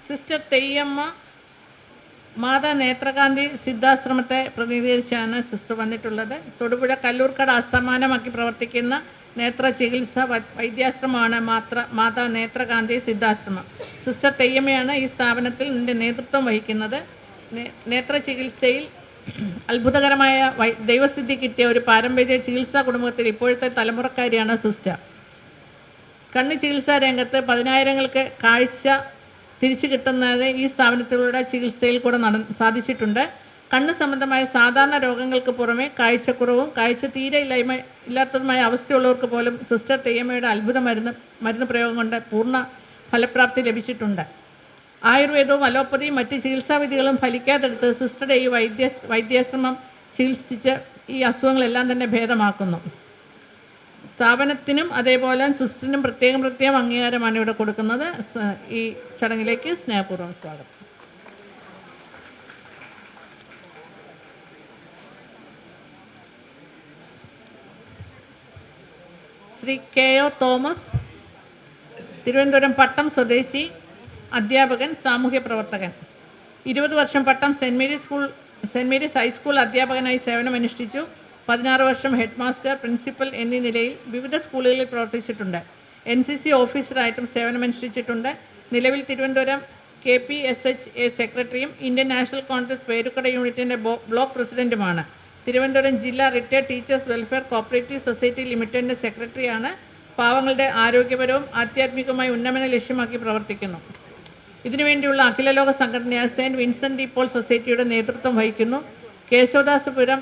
സിസ്റ്റർ തെയ്യമ്മ മാതാ നേത്രകാന്തി സിദ്ധാശ്രമത്തെ പ്രതിനിധീകരിച്ചാണ് സിസ്റ്റർ വന്നിട്ടുള്ളത്. തൊടുപുഴ കല്ലൂർക്കട ആസ്ഥാനമാക്കി പ്രവർത്തിക്കുന്ന നേത്ര ചികിത്സ വൈദ്യാശ്രമമാണ് മാതാ നേത്രകാന്തി സിദ്ധാശ്രമം. സിസ്റ്റർ തെയ്യമ്മയാണ് ഈ സ്ഥാപനത്തിൽ നേതൃത്വം വഹിക്കുന്നത്. നേത്ര ചികിത്സയിൽ അത്ഭുതകരമായ ദൈവസിദ്ധി കിട്ടിയ ഒരു പാരമ്പര്യ ചികിത്സാ കുടുംബത്തിൽ ഇപ്പോഴത്തെ തലമുറക്കാരിയാണ് സിസ്റ്റർ. കണ്ണ് ചികിത്സാ രംഗത്ത് 10,000-ങ്ങൾക്ക് കാഴ്ച തിരിച്ചു കിട്ടുന്നത് ഈ സ്ഥാപനത്തിലൂടെ ചികിത്സയിൽ കൂടെ സാധിച്ചിട്ടുണ്ട്. കണ്ണ് സംബന്ധമായ സാധാരണ രോഗങ്ങൾക്ക് പുറമെ കാഴ്ചക്കുറവും കാഴ്ച തീരെ ഇല്ലാത്തതുമായ അവസ്ഥയുള്ളവർക്ക് പോലും സിസ്റ്റർ തെയ്യമ്മയുടെ അത്ഭുത മരുന്ന് പ്രയോഗം കൊണ്ട് പൂർണ്ണ ഫലപ്രാപ്തി ലഭിച്ചിട്ടുണ്ട്. ആയുർവേദവും അലോപ്പതിയും മറ്റ് ചികിത്സാവിധികളും ഫലിക്കാതെടുത്ത് സിസ്റ്ററുടെ ഈ വൈദ്യാശ്രമം ചികിത്സിച്ച് ഈ അസുഖങ്ങളെല്ലാം തന്നെ ഭേദമാക്കുന്നു. സ്ഥാപനത്തിനും അതേപോലെ സിസ്റ്ററിനും പ്രത്യേകം അംഗീകാരമാണ് ഇവിടെ കൊടുക്കുന്നത്. ഈ ചടങ്ങിലേക്ക് സ്നേഹപൂർവ്വം സ്വാഗതം. ശ്രീ KO തോമസ്, തിരുവനന്തപുരം പട്ടം സ്വദേശി, അധ്യാപകൻ, സാമൂഹ്യ പ്രവർത്തകൻ. 20 വർഷം പട്ടം സെൻറ് മേരീസ് ഹൈസ്കൂൾ അധ്യാപകനായി സേവനമനുഷ്ഠിച്ചു. 16 വർഷം ഹെഡ് മാസ്റ്റർ, പ്രിൻസിപ്പൽ എന്നീ നിലയിൽ വിവിധ സ്കൂളുകളിൽ പ്രവർത്തിച്ചിട്ടുണ്ട്. NCC ഓഫീസറായിട്ടും സേവനമനുഷ്ഠിച്ചിട്ടുണ്ട്. നിലവിൽ തിരുവനന്തപുരം KPSHA സെക്രട്ടറിയും ഇന്ത്യൻ നാഷണൽ കോൺഗ്രസ് പേരുക്കട യൂണിറ്റിൻ്റെ ബ്ലോക്ക് പ്രസിഡന്റുമാണ്. തിരുവനന്തപുരം ജില്ലാ retired teachers welfare cooperative society ലിമിറ്റഡിൻ്റെ സെക്രട്ടറിയാണ്. പാവങ്ങളുടെ ആരോഗ്യപരവും ആധ്യാത്മികവുമായ ഉന്നമനം ലക്ഷ്യമാക്കി പ്രവർത്തിക്കുന്നു. ഇതിനുവേണ്ടിയുള്ള അഖില ലോക സംഘടനയായ സെയിൻറ്റ് വിൻസെൻ്റ് ഡി പോൾ സൊസൈറ്റിയുടെ നേതൃത്വം വഹിക്കുന്നു. Kesavadasapuram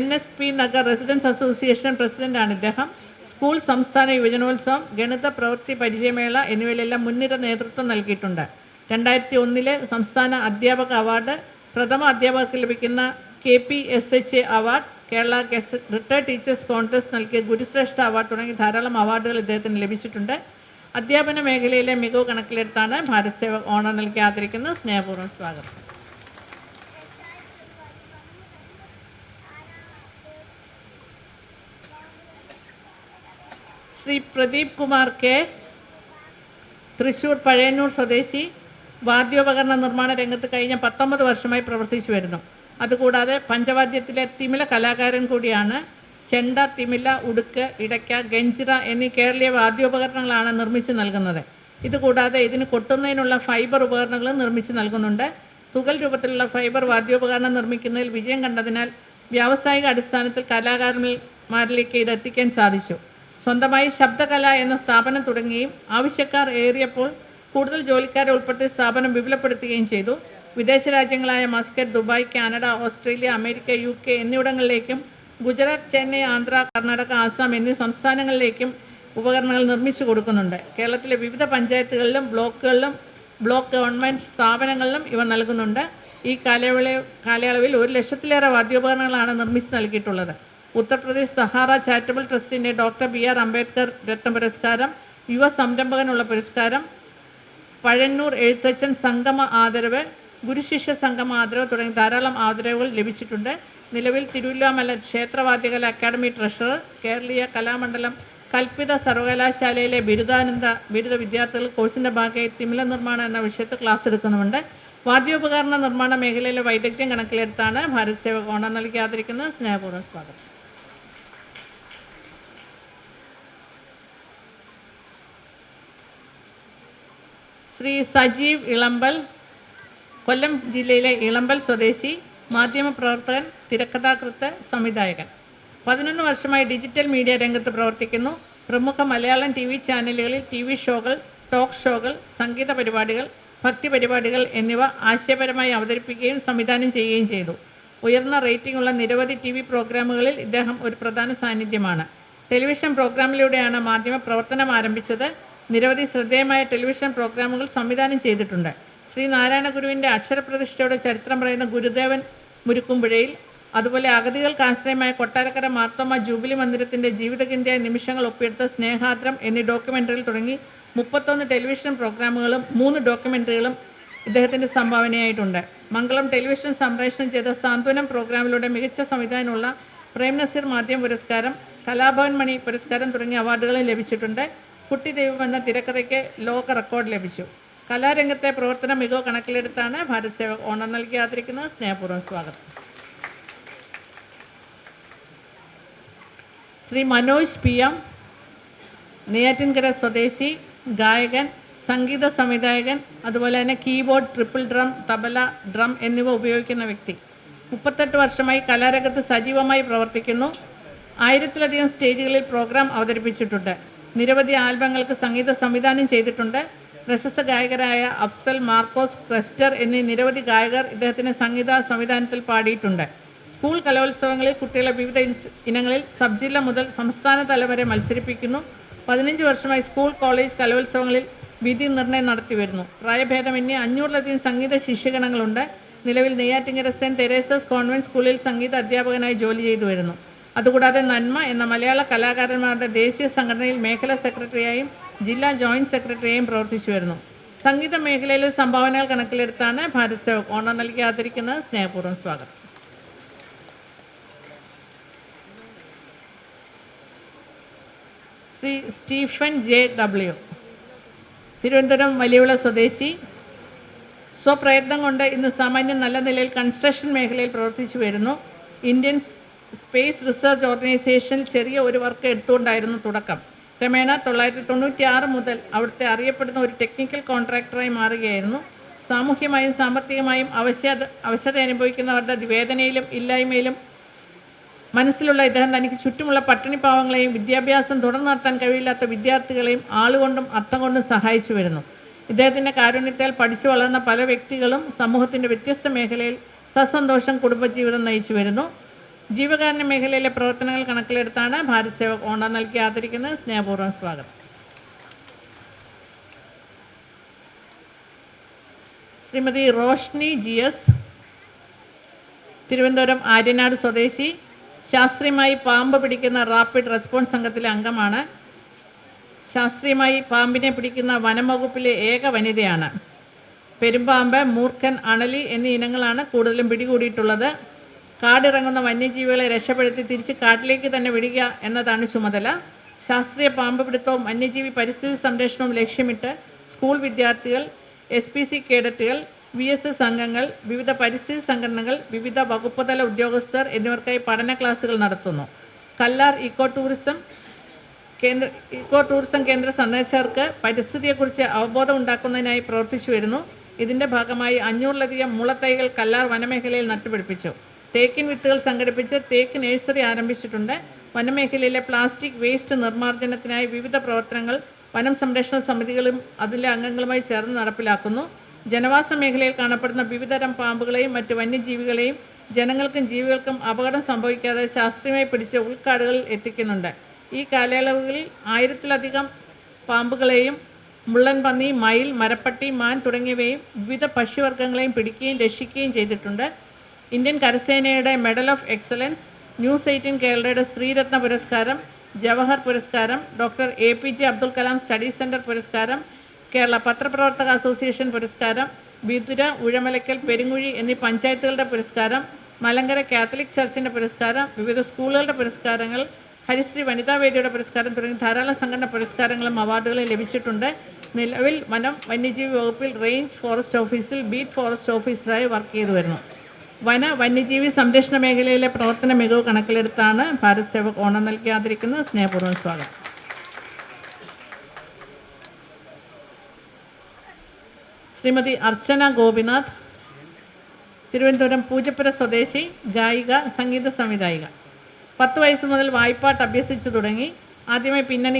NSP Nagar residence association പ്രസിഡന്റാണ് ഇദ്ദേഹം. സ്കൂൾ സംസ്ഥാന യുവജനോത്സവം, ഗണിത പ്രവൃത്തി പരിചയമേള എന്നിവയിലെല്ലാം മുൻനിര നേതൃത്വം നൽകിയിട്ടുണ്ട്. 2001 സംസ്ഥാന അധ്യാപക അവാർഡ്, പ്രഥമ അധ്യാപകർക്ക് ലഭിക്കുന്ന KPSHA award, Kerala retired teachers Congress നൽകിയ ഗുരുശ്രേഷ്ഠ അവാർഡ് തുടങ്ങി ധാരാളം അവാർഡുകൾ ഇദ്ദേഹത്തിന് ലഭിച്ചിട്ടുണ്ട്. അധ്യാപന മേഖലയിലെ മികവ് കണക്കിലെടുത്താണ് ഭാരത് സേവക് ഓണർ നൽകി ആദരിക്കുന്നത്. സ്നേഹപൂർവ്വം സ്വാഗതം. ശ്രീ പ്രദീപ് കുമാർ K, തൃശ്ശൂർ പഴയന്നൂർ സ്വദേശി, വാദ്യോപകരണ നിർമ്മാണ രംഗത്ത് കഴിഞ്ഞ 19 വർഷമായി പ്രവർത്തിച്ചു വരുന്നു. അതുകൂടാതെ പഞ്ചവാദ്യത്തിലെ തിമില കലാകാരൻ കൂടിയാണ്. ചെണ്ട, തിമില, ഉടുക്ക്, ഇടയ്ക്ക, ഗഞ്ചിറ എന്നീ കേരളീയ വാദ്യോപകരണങ്ങളാണ് നിർമ്മിച്ച് നൽകുന്നത്. ഇതുകൂടാതെ ഇതിന് കൊട്ടുന്നതിനുള്ള ഫൈബർ ഉപകരണങ്ങളും നിർമ്മിച്ച് നൽകുന്നുണ്ട്. തുകൽ രൂപത്തിലുള്ള ഫൈബർ വാദ്യോപകരണം നിർമ്മിക്കുന്നതിൽ വിജയം കണ്ടതിനാൽ വ്യാവസായിക അടിസ്ഥാനത്തിൽ കലാകാരന്മാരിലേക്ക് ഇത് എത്തിക്കാൻ സാധിച്ചു. സ്വന്തമായി ശബ്ദകല എന്ന സ്ഥാപനം തുടങ്ങുകയും ആവശ്യക്കാർ ഏറിയപ്പോൾ കൂടുതൽ ജോലിക്കാരെ ഉൾപ്പെടുത്തി സ്ഥാപനം വിപുലപ്പെടുത്തുകയും ചെയ്തു. വിദേശ രാജ്യങ്ങളായ Muscat, Dubai, Canada, Australia, America, UK എന്നിവിടങ്ങളിലേക്കും ഗുജറാത്ത്, ചെന്നൈ, ആന്ധ്ര, കർണാടക, ആസാം എന്നീ സംസ്ഥാനങ്ങളിലേക്കും ഉപകരണങ്ങൾ നിർമ്മിച്ചു കൊടുക്കുന്നുണ്ട്. കേരളത്തിലെ വിവിധ പഞ്ചായത്തുകളിലും ബ്ലോക്ക് ഗവൺമെൻറ് സ്ഥാപനങ്ങളിലും ഇവ നൽകുന്നുണ്ട്. ഈ കാലയളവിൽ 1 ലക്ഷത്തിലേറെ വാദ്യോപകരണങ്ങളാണ് നിർമ്മിച്ച് നൽകിയിട്ടുള്ളത്. ഉത്തർപ്രദേശ് സഹാറ ചാരിറ്റബിൾ ട്രസ്റ്റിൻ്റെ ഡോക്ടർ BR അംബേദ്കർ രത്ന പുരസ്കാരം, യുവ സംരംഭകനുള്ള പുരസ്കാരം, പഴയന്നൂർ എഴുത്തച്ഛൻ സംഗമ ആദരവ്, ഗുരുശിഷ്യ സംഗമ ആദരവ് തുടങ്ങി ധാരാളം ആദരവുകൾ ലഭിച്ചിട്ടുണ്ട്. നിലവിൽ തിരുവല്ലാമല ക്ഷേത്രവാദ്യകല അക്കാദമി ട്രഷറർ, കേരളീയ കലാമണ്ഡലം കൽപ്പിത സർവകലാശാലയിലെ ബിരുദ വിദ്യാർത്ഥികൾ കോഴ്സിൻ്റെ ഭാഗമായി തിമില നിർമ്മാണം എന്ന വിഷയത്തിൽ ക്ലാസ് എടുക്കുന്നുണ്ട്. വാദ്യോപകരണ നിർമ്മാണ മേഖലയിലെ വൈദഗ്ധ്യം കണക്കിലെടുത്താണ് ഭാരത് സേവക് ഓണർ നൽകി ആദരിക്കുന്നത്. സ്നേഹപൂർവ്വം സ്വാഗതം. ശ്രീ സജീവ് ഇളമ്പൽ, കൊല്ലം ജില്ലയിലെ ഇളമ്പൽ സ്വദേശി, മാധ്യമപ്രവർത്തകൻ, തിരക്കഥാകൃത്ത്, സംവിധായകൻ. 11 വർഷമായി ഡിജിറ്റൽ മീഡിയ രംഗത്ത് പ്രവർത്തിക്കുന്നു. പ്രമുഖ മലയാളം TV ചാനലുകളിൽ TV ഷോകൾ, ടോക്ക് ഷോകൾ, സംഗീത പരിപാടികൾ, ഭക്തി പരിപാടികൾ എന്നിവ ആശയപരമായി അവതരിപ്പിക്കുകയും സംവിധാനം ചെയ്യുകയും ചെയ്തു. ഉയർന്ന റേറ്റിംഗ് ഉള്ള നിരവധി TV പ്രോഗ്രാമുകളിൽ ഇദ്ദേഹം ഒരു പ്രധാന സാന്നിധ്യമാണ്. ടെലിവിഷൻ പ്രോഗ്രാമിലൂടെയാണ് മാധ്യമ പ്രവർത്തനം ആരംഭിച്ചത്. നിരവധി ശ്രദ്ധേയമായ ടെലിവിഷൻ പ്രോഗ്രാമുകൾ സംവിധാനം ചെയ്തിട്ടുണ്ട്. ശ്രീ നാരായണ ഗുരുവിൻ്റെ അക്ഷരപ്രതിഷ്ഠയുടെ ചരിത്രം പറയുന്ന ഗുരുദേവൻ മുരുക്കുംപുഴയിൽ, അതുപോലെ അഗതികൾക്ക് ആശ്രയമായ കൊട്ടാരക്കര മാർത്തോമ ജൂബിലി മന്ദിരത്തിൻ്റെ ജീവിതഗന്ധിയായ നിമിഷങ്ങൾ ഒപ്പിയെടുത്ത സ്നേഹാദ്രം എന്നീ ഡോക്യുമെൻ്ററികൾ തുടങ്ങി 31 ടെലിവിഷൻ പ്രോഗ്രാമുകളും 3 ഡോക്യുമെൻ്ററികളും ഇദ്ദേഹത്തിൻ്റെ സംഭാവനയായിട്ടുണ്ട്. മംഗളം ടെലിവിഷൻ സംപ്രേഷണം ചെയ്ത സാന്ത്വനം പ്രോഗ്രാമിലൂടെ മികച്ച സംവിധാനമുള്ള പ്രേം നസീർ മാധ്യമ പുരസ്കാരം, കലാഭവൻ മണി പുരസ്കാരം തുടങ്ങിയ അവാർഡുകളും ലഭിച്ചിട്ടുണ്ട്. കുട്ടി ദൈവം എന്ന തിരക്കഥയ്ക്ക് ലോക റെക്കോർഡ് ലഭിച്ചു. കലാരംഗത്തെ പ്രവർത്തന മികവ് കണക്കിലെടുത്താണ് ഭാരത് സേവക് ഓണർ നൽകി ആദരിക്കുന്നത്. സ്നേഹപൂർവ്വം സ്വാഗതം. ശ്രീ മനോജ് PM, നെയ്യാറ്റിൻകര സ്വദേശി, ഗായകൻ, സംഗീത സംവിധായകൻ, അതുപോലെ തന്നെ keyboard, triple drum, tabla, drum എന്നിവ ഉപയോഗിക്കുന്ന വ്യക്തി. 38 വർഷമായി കലാരംഗത്ത് സജീവമായി പ്രവർത്തിക്കുന്നു. 1000-ലധികം സ്റ്റേജുകളിൽ പ്രോഗ്രാം അവതരിപ്പിച്ചിട്ടുണ്ട്. നിരവധി ആൽബങ്ങൾക്ക് സംഗീത സംവിധാനം ചെയ്തിട്ടുണ്ട്. പ്രശസ്ത ഗായകരായ അഫ്സൽ, മാർക്കോസ്, ക്രെസ്റ്റർ എന്നീ നിരവധി ഗായകർ ഇദ്ദേഹത്തിൻ്റെ സംഗീത സംവിധാനത്തിൽ പാടിയിട്ടുണ്ട്. സ്കൂൾ കലോത്സവങ്ങളിൽ കുട്ടികളെ വിവിധ ഇനങ്ങളിൽ സബ് ജില്ല മുതൽ സംസ്ഥാന തലം വരെ മത്സരിപ്പിക്കുന്നു. 15 വർഷമായി സ്കൂൾ, കോളേജ് കലോത്സവങ്ങളിൽ വിധി നിർണ്ണയം നടത്തി വരുന്നു. പ്രായഭേദമന്യേ 500-ലധികം സംഗീത ശിഷ്യഗണങ്ങളുണ്ട്. നിലവിൽ നെയ്യാറ്റിൻകര സെൻറ്റ് തെരേസസ് കോൺവെൻറ്റ് സ്കൂളിൽ സംഗീത അധ്യാപകനായി ജോലി ചെയ്തു വരുന്നു. അതുകൂടാതെ നന്മ എന്ന മലയാള കലാകാരന്മാരുടെ ദേശീയ സംഘടനയിൽ മേഖലാ സെക്രട്ടറിയായും ജില്ലാ ജോയിൻറ്റ് സെക്രട്ടറിയായും പ്രവർത്തിച്ചു വരുന്നു. സംഗീത മേഖലയിലെ സംഭാവനകൾ കണക്കിലെടുത്താണ് ഭാരത് സേവക് ഓണർ നൽകി ആദരിക്കുന്നത്. സ്നേഹപൂർവ്വം സ്വാഗതം. ശ്രീ സ്റ്റീഫൻ JW, തിരുവനന്തപുരം വലിയവിള സ്വദേശി, സ്വപ്രയത്നം കൊണ്ട് ഇന്ന് സാമാന്യം നല്ല നിലയിൽ കൺസ്ട്രക്ഷൻ മേഖലയിൽ പ്രവർത്തിച്ചു വരുന്നു. ഇന്ത്യൻ സ്പേസ് റിസർച്ച് ഓർഗനൈസേഷൻ ചെറിയ ഒരു വർക്ക് എടുത്തുകൊണ്ടായിരുന്നു തുടക്കം. ക്രമേണ 1996 മുതൽ അവിടുത്തെ അറിയപ്പെടുന്ന ഒരു ടെക്നിക്കൽ കോൺട്രാക്ടറായി മാറുകയായിരുന്നു. സാമൂഹ്യമായും സാമ്പത്തികമായും അവശത അനുഭവിക്കുന്നവരുടെ വേദനയിലും ഇല്ലായ്മയിലും മനസ്സിലുള്ള ഇദ്ദേഹം തനിക്ക് ചുറ്റുമുള്ള പട്ടിണിപ്പാവങ്ങളെയും വിദ്യാഭ്യാസം തുടർന്ന് നടത്താൻ കഴിവില്ലാത്ത വിദ്യാർത്ഥികളെയും ആളുകൊണ്ടും അർത്ഥം കൊണ്ടും സഹായിച്ചു വരുന്നു. ഇദ്ദേഹത്തിൻ്റെ കാരുണ്യത്താൽ പഠിച്ചു വളർന്ന പല വ്യക്തികളും സമൂഹത്തിൻ്റെ വ്യത്യസ്ത മേഖലയിൽ സസന്തോഷം കുടുംബജീവിതം നയിച്ചു വരുന്നു. ജീവകാരുണ്യ മേഖലയിലെ പ്രവർത്തനങ്ങൾ കണക്കിലെടുത്താണ് ഭാരത് സേവക് ഓണർ നൽകി ആദരിക്കുന്നത്. സ്നേഹപൂർവ്വം സ്വാഗതം. ശ്രീമതി റോഷ്നി GS, തിരുവനന്തപുരം ആര്യനാട് സ്വദേശി, ശാസ്ത്രീയമായി പാമ്പ് പിടിക്കുന്ന റാപ്പിഡ് റെസ്പോൺസ് സംഘത്തിലെ അംഗമാണ്. ശാസ്ത്രീയമായി പാമ്പിനെ പിടിക്കുന്ന വനംവകുപ്പിലെ ഏക വനിതയാണ്. പെരുമ്പാമ്പ്, മൂർഖൻ, അണലി എന്നീ ഇനങ്ങളാണ് കൂടുതലും പിടികൂടിയിട്ടുള്ളത്. കാടിറങ്ങുന്ന വന്യജീവികളെ രക്ഷപ്പെടുത്തി തിരിച്ച് കാട്ടിലേക്ക് തന്നെ വിടുക എന്നതാണ് ചുമതല. ശാസ്ത്രീയ പാമ്പ് പിടുത്തവും വന്യജീവി പരിസ്ഥിതി സംരക്ഷണവും ലക്ഷ്യമിട്ട് സ്കൂൾ വിദ്യാർത്ഥികൾ, SPC കേഡറ്റുകൾ, VSS അംഗങ്ങൾ, വിവിധ പരിസ്ഥിതി സംഘടനകൾ, വിവിധ വകുപ്പുതല ഉദ്യോഗസ്ഥർ എന്നിവർക്കായി പഠന ക്ലാസുകൾ നടത്തുന്നു. കല്ലാർ ഇക്കോ ടൂറിസം കേന്ദ്ര സന്ദർശകർക്ക് പരിസ്ഥിതിയെക്കുറിച്ച് അവബോധം ഉണ്ടാക്കുന്നതിനായി പ്രവർത്തിച്ചു വരുന്നു. ഇതിൻ്റെ ഭാഗമായി 500-ലധികം മുളത്തൈകൾ കല്ലാർ വനമേഖലയിൽ നട്ടുപിടിപ്പിച്ചു. തേക്കിൻ വിത്തുകൾ സംഘടിപ്പിച്ച് തേക്ക് നഴ്സറി ആരംഭിച്ചിട്ടുണ്ട്. വനമേഖലയിലെ പ്ലാസ്റ്റിക് വേസ്റ്റ് നിർമ്മാർജ്ജനത്തിനായി വിവിധ പ്രവർത്തനങ്ങൾ വനം സംരക്ഷണ സമിതികളും അതിലെ അംഗങ്ങളുമായി ചേർന്ന് നടപ്പിലാക്കുന്നു. ജനവാസ മേഖലയിൽ കാണപ്പെടുന്ന വിവിധതരം പാമ്പുകളെയും മറ്റ് വന്യജീവികളെയും ജനങ്ങൾക്കും ജീവികൾക്കും അപകടം സംഭവിക്കാതെ ശാസ്ത്രീയമായി പിടിച്ച് ഉൾക്കാടുകളിൽ എത്തിക്കുന്നുണ്ട്. ഈ കാലയളവുകളിൽ 1000-ലധികം പാമ്പുകളെയും മുള്ളൻ പന്നി, മയിൽ, മരപ്പട്ടി, മാൻ തുടങ്ങിയവയും വിവിധ പക്ഷിവർഗ്ഗങ്ങളെയും പിടിക്കുകയും രക്ഷിക്കുകയും ചെയ്തിട്ടുണ്ട്. ഇന്ത്യൻ കരസേനയുടെ മെഡൽ ഓഫ് എക്സലൻസ്, ന്യൂസ് 18 കേരളയുടെ ശ്രീരത്ന പുരസ്കാരം, ജവഹർ പുരസ്കാരം, doctor APJ Abdul Kalam study centre പുരസ്കാരം, കേരള പത്രപ്രവർത്തക അസോസിയേഷൻ പുരസ്കാരം, വിതുര, ഉഴമലക്കൽ, പെരുങ്ങുഴി എന്നീ പഞ്ചായത്തുകളുടെ പുരസ്കാരം, മലങ്കര കാത്തലിക് ചർച്ചിൻ്റെ പുരസ്കാരം, വിവിധ സ്കൂളുകളുടെ പുരസ്കാരങ്ങൾ, ഹരിശ്രീ വനിതാവേദിയുടെ പുരസ്കാരം തുടങ്ങി ധാരാളം സംഘടന പുരസ്കാരങ്ങളും അവാർഡുകളും ലഭിച്ചിട്ടുണ്ട്. നിലവിൽ വനം വന്യജീവി വകുപ്പിൽ റേഞ്ച് ഫോറസ്റ്റ് ഓഫീസിൽ ബീറ്റ് ഫോറസ്റ്റ് ഓഫീസറായി വർക്ക് ചെയ്തു വരുന്നു. വന്യജീവി സംരക്ഷണ മേഖലയിലെ പ്രവർത്തന മികവ് കണക്കിലെടുത്താണ് ഭാരത് സേവക് ഓണം നൽകി ആദരിക്കുന്നത്. സ്നേഹപൂർവ്വം സ്വാഗതം. ശ്രീമതി അർച്ചന ഗോപിനാഥ്, തിരുവനന്തപുരം പൂജപ്പുര സ്വദേശി, ഗായിക, സംഗീത സംവിധായിക. 10 വയസ്സ് മുതൽ വായ്പാട്ട് അഭ്യസിച്ചു തുടങ്ങി. ആദ്യമായി പിന്നണി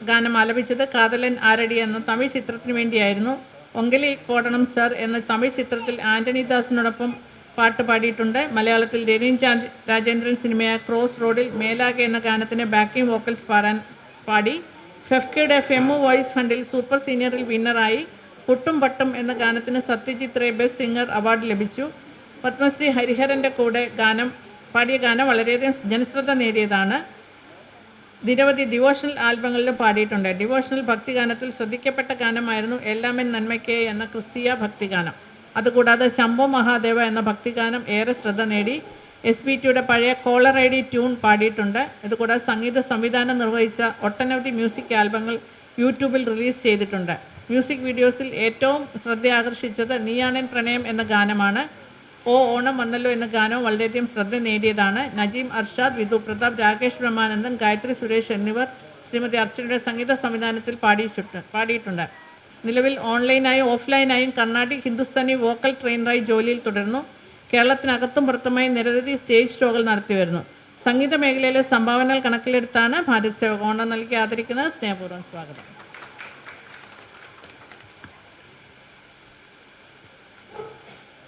ഗാനം ആലപിച്ചത് കാതലൻ ആരടി എന്ന തമിഴ് ചിത്രത്തിന് വേണ്ടിയായിരുന്നു. ഒങ്കലി പോടണം സർ എന്ന തമിഴ് ചിത്രത്തിൽ ആൻ്റണി ദാസിനോടൊപ്പം പാട്ട് പാടിയിട്ടുണ്ട്. മലയാളത്തിൽ രവീൻ രാജേന്ദ്രൻ സിനിമയായ ക്രോസ് റോഡിൽ മേലാകെ എന്ന ഗാനത്തിന് ബാക്കിംഗ് വോക്കൽസ് പാടി. ഫെഫ്കയുടെ ഫെമു വോയിസ് ഹണ്ടിൽ സൂപ്പർ സീനിയറിൽ വിന്നറായി. പുട്ടും പട്ടും എന്ന ഗാനത്തിന് Satyajit Ray best singer award ലഭിച്ചു. പത്മശ്രീ ഹരിഹരൻ്റെ കൂടെ പാടിയ ഗാനം വളരെയധികം ജനശ്രദ്ധ നേടിയതാണ്. നിരവധി ഡിവോഷണൽ ആൽബങ്ങളിലും പാടിയിട്ടുണ്ട്. ഡിവോഷണൽ ഭക്തിഗാനത്തിൽ ശ്രദ്ധിക്കപ്പെട്ട ഗാനമായിരുന്നു എല്ലാമെൻ നന്മയ്ക്കേ എന്ന ക്രിസ്തീയ ഭക്തിഗാനം. അതുകൂടാതെ ശംഭോ മഹാദേവ എന്ന ഭക്തിഗാനം ഏറെ ശ്രദ്ധ നേടി. SBTയുടെ പഴയ കോളർ ഐ ഡി ട്യൂൺ പാടിയിട്ടുണ്ട്. ഇതുകൂടാതെ സംഗീത സംവിധാനം നിർവഹിച്ച ഒട്ടനവധി മ്യൂസിക് ആൽബങ്ങൾ യൂട്യൂബിൽ റിലീസ് ചെയ്തിട്ടുണ്ട്. മ്യൂസിക് വീഡിയോസിൽ ഏറ്റവും ശ്രദ്ധ ആകർഷിച്ചത് നീയാണെൻ പ്രണയം എന്ന ഗാനമാണ്. ഓ ഓണം വന്നല്ലോ എന്ന ഗാനവും വളരെയധികം ശ്രദ്ധ നേടിയതാണ്. നജീം അർഷാദ്, വിധു പ്രതാപ്, രാകേഷ് ബ്രഹ്മാനന്ദൻ, ഗായത്രി സുരേഷ് എന്നിവർ ശ്രീമതി അർച്ചനയുടെ സംഗീത സംവിധാനത്തിൽ പാടിയിട്ടുണ്ട്. നിലവിൽ ഓൺലൈനായും ഓഫ്ലൈനായും കർണാടിക് ഹിന്ദുസ്ഥാനി വോക്കൽ ട്രെയിനറായി ജോലിയിൽ തുടരുന്നു. കേരളത്തിനകത്തും പുറത്തുമായി നിരവധി സ്റ്റേജ് ഷോകൾ നടത്തിവരുന്നു. സംഗീത മേഖലയിലെ സംഭാവനകൾ കണക്കിലെടുത്താണ് ഭാരത് സേവക് ഓണം നൽകി ആദരിക്കുന്നത്. സ്നേഹപൂർവ്വം സ്വാഗതം.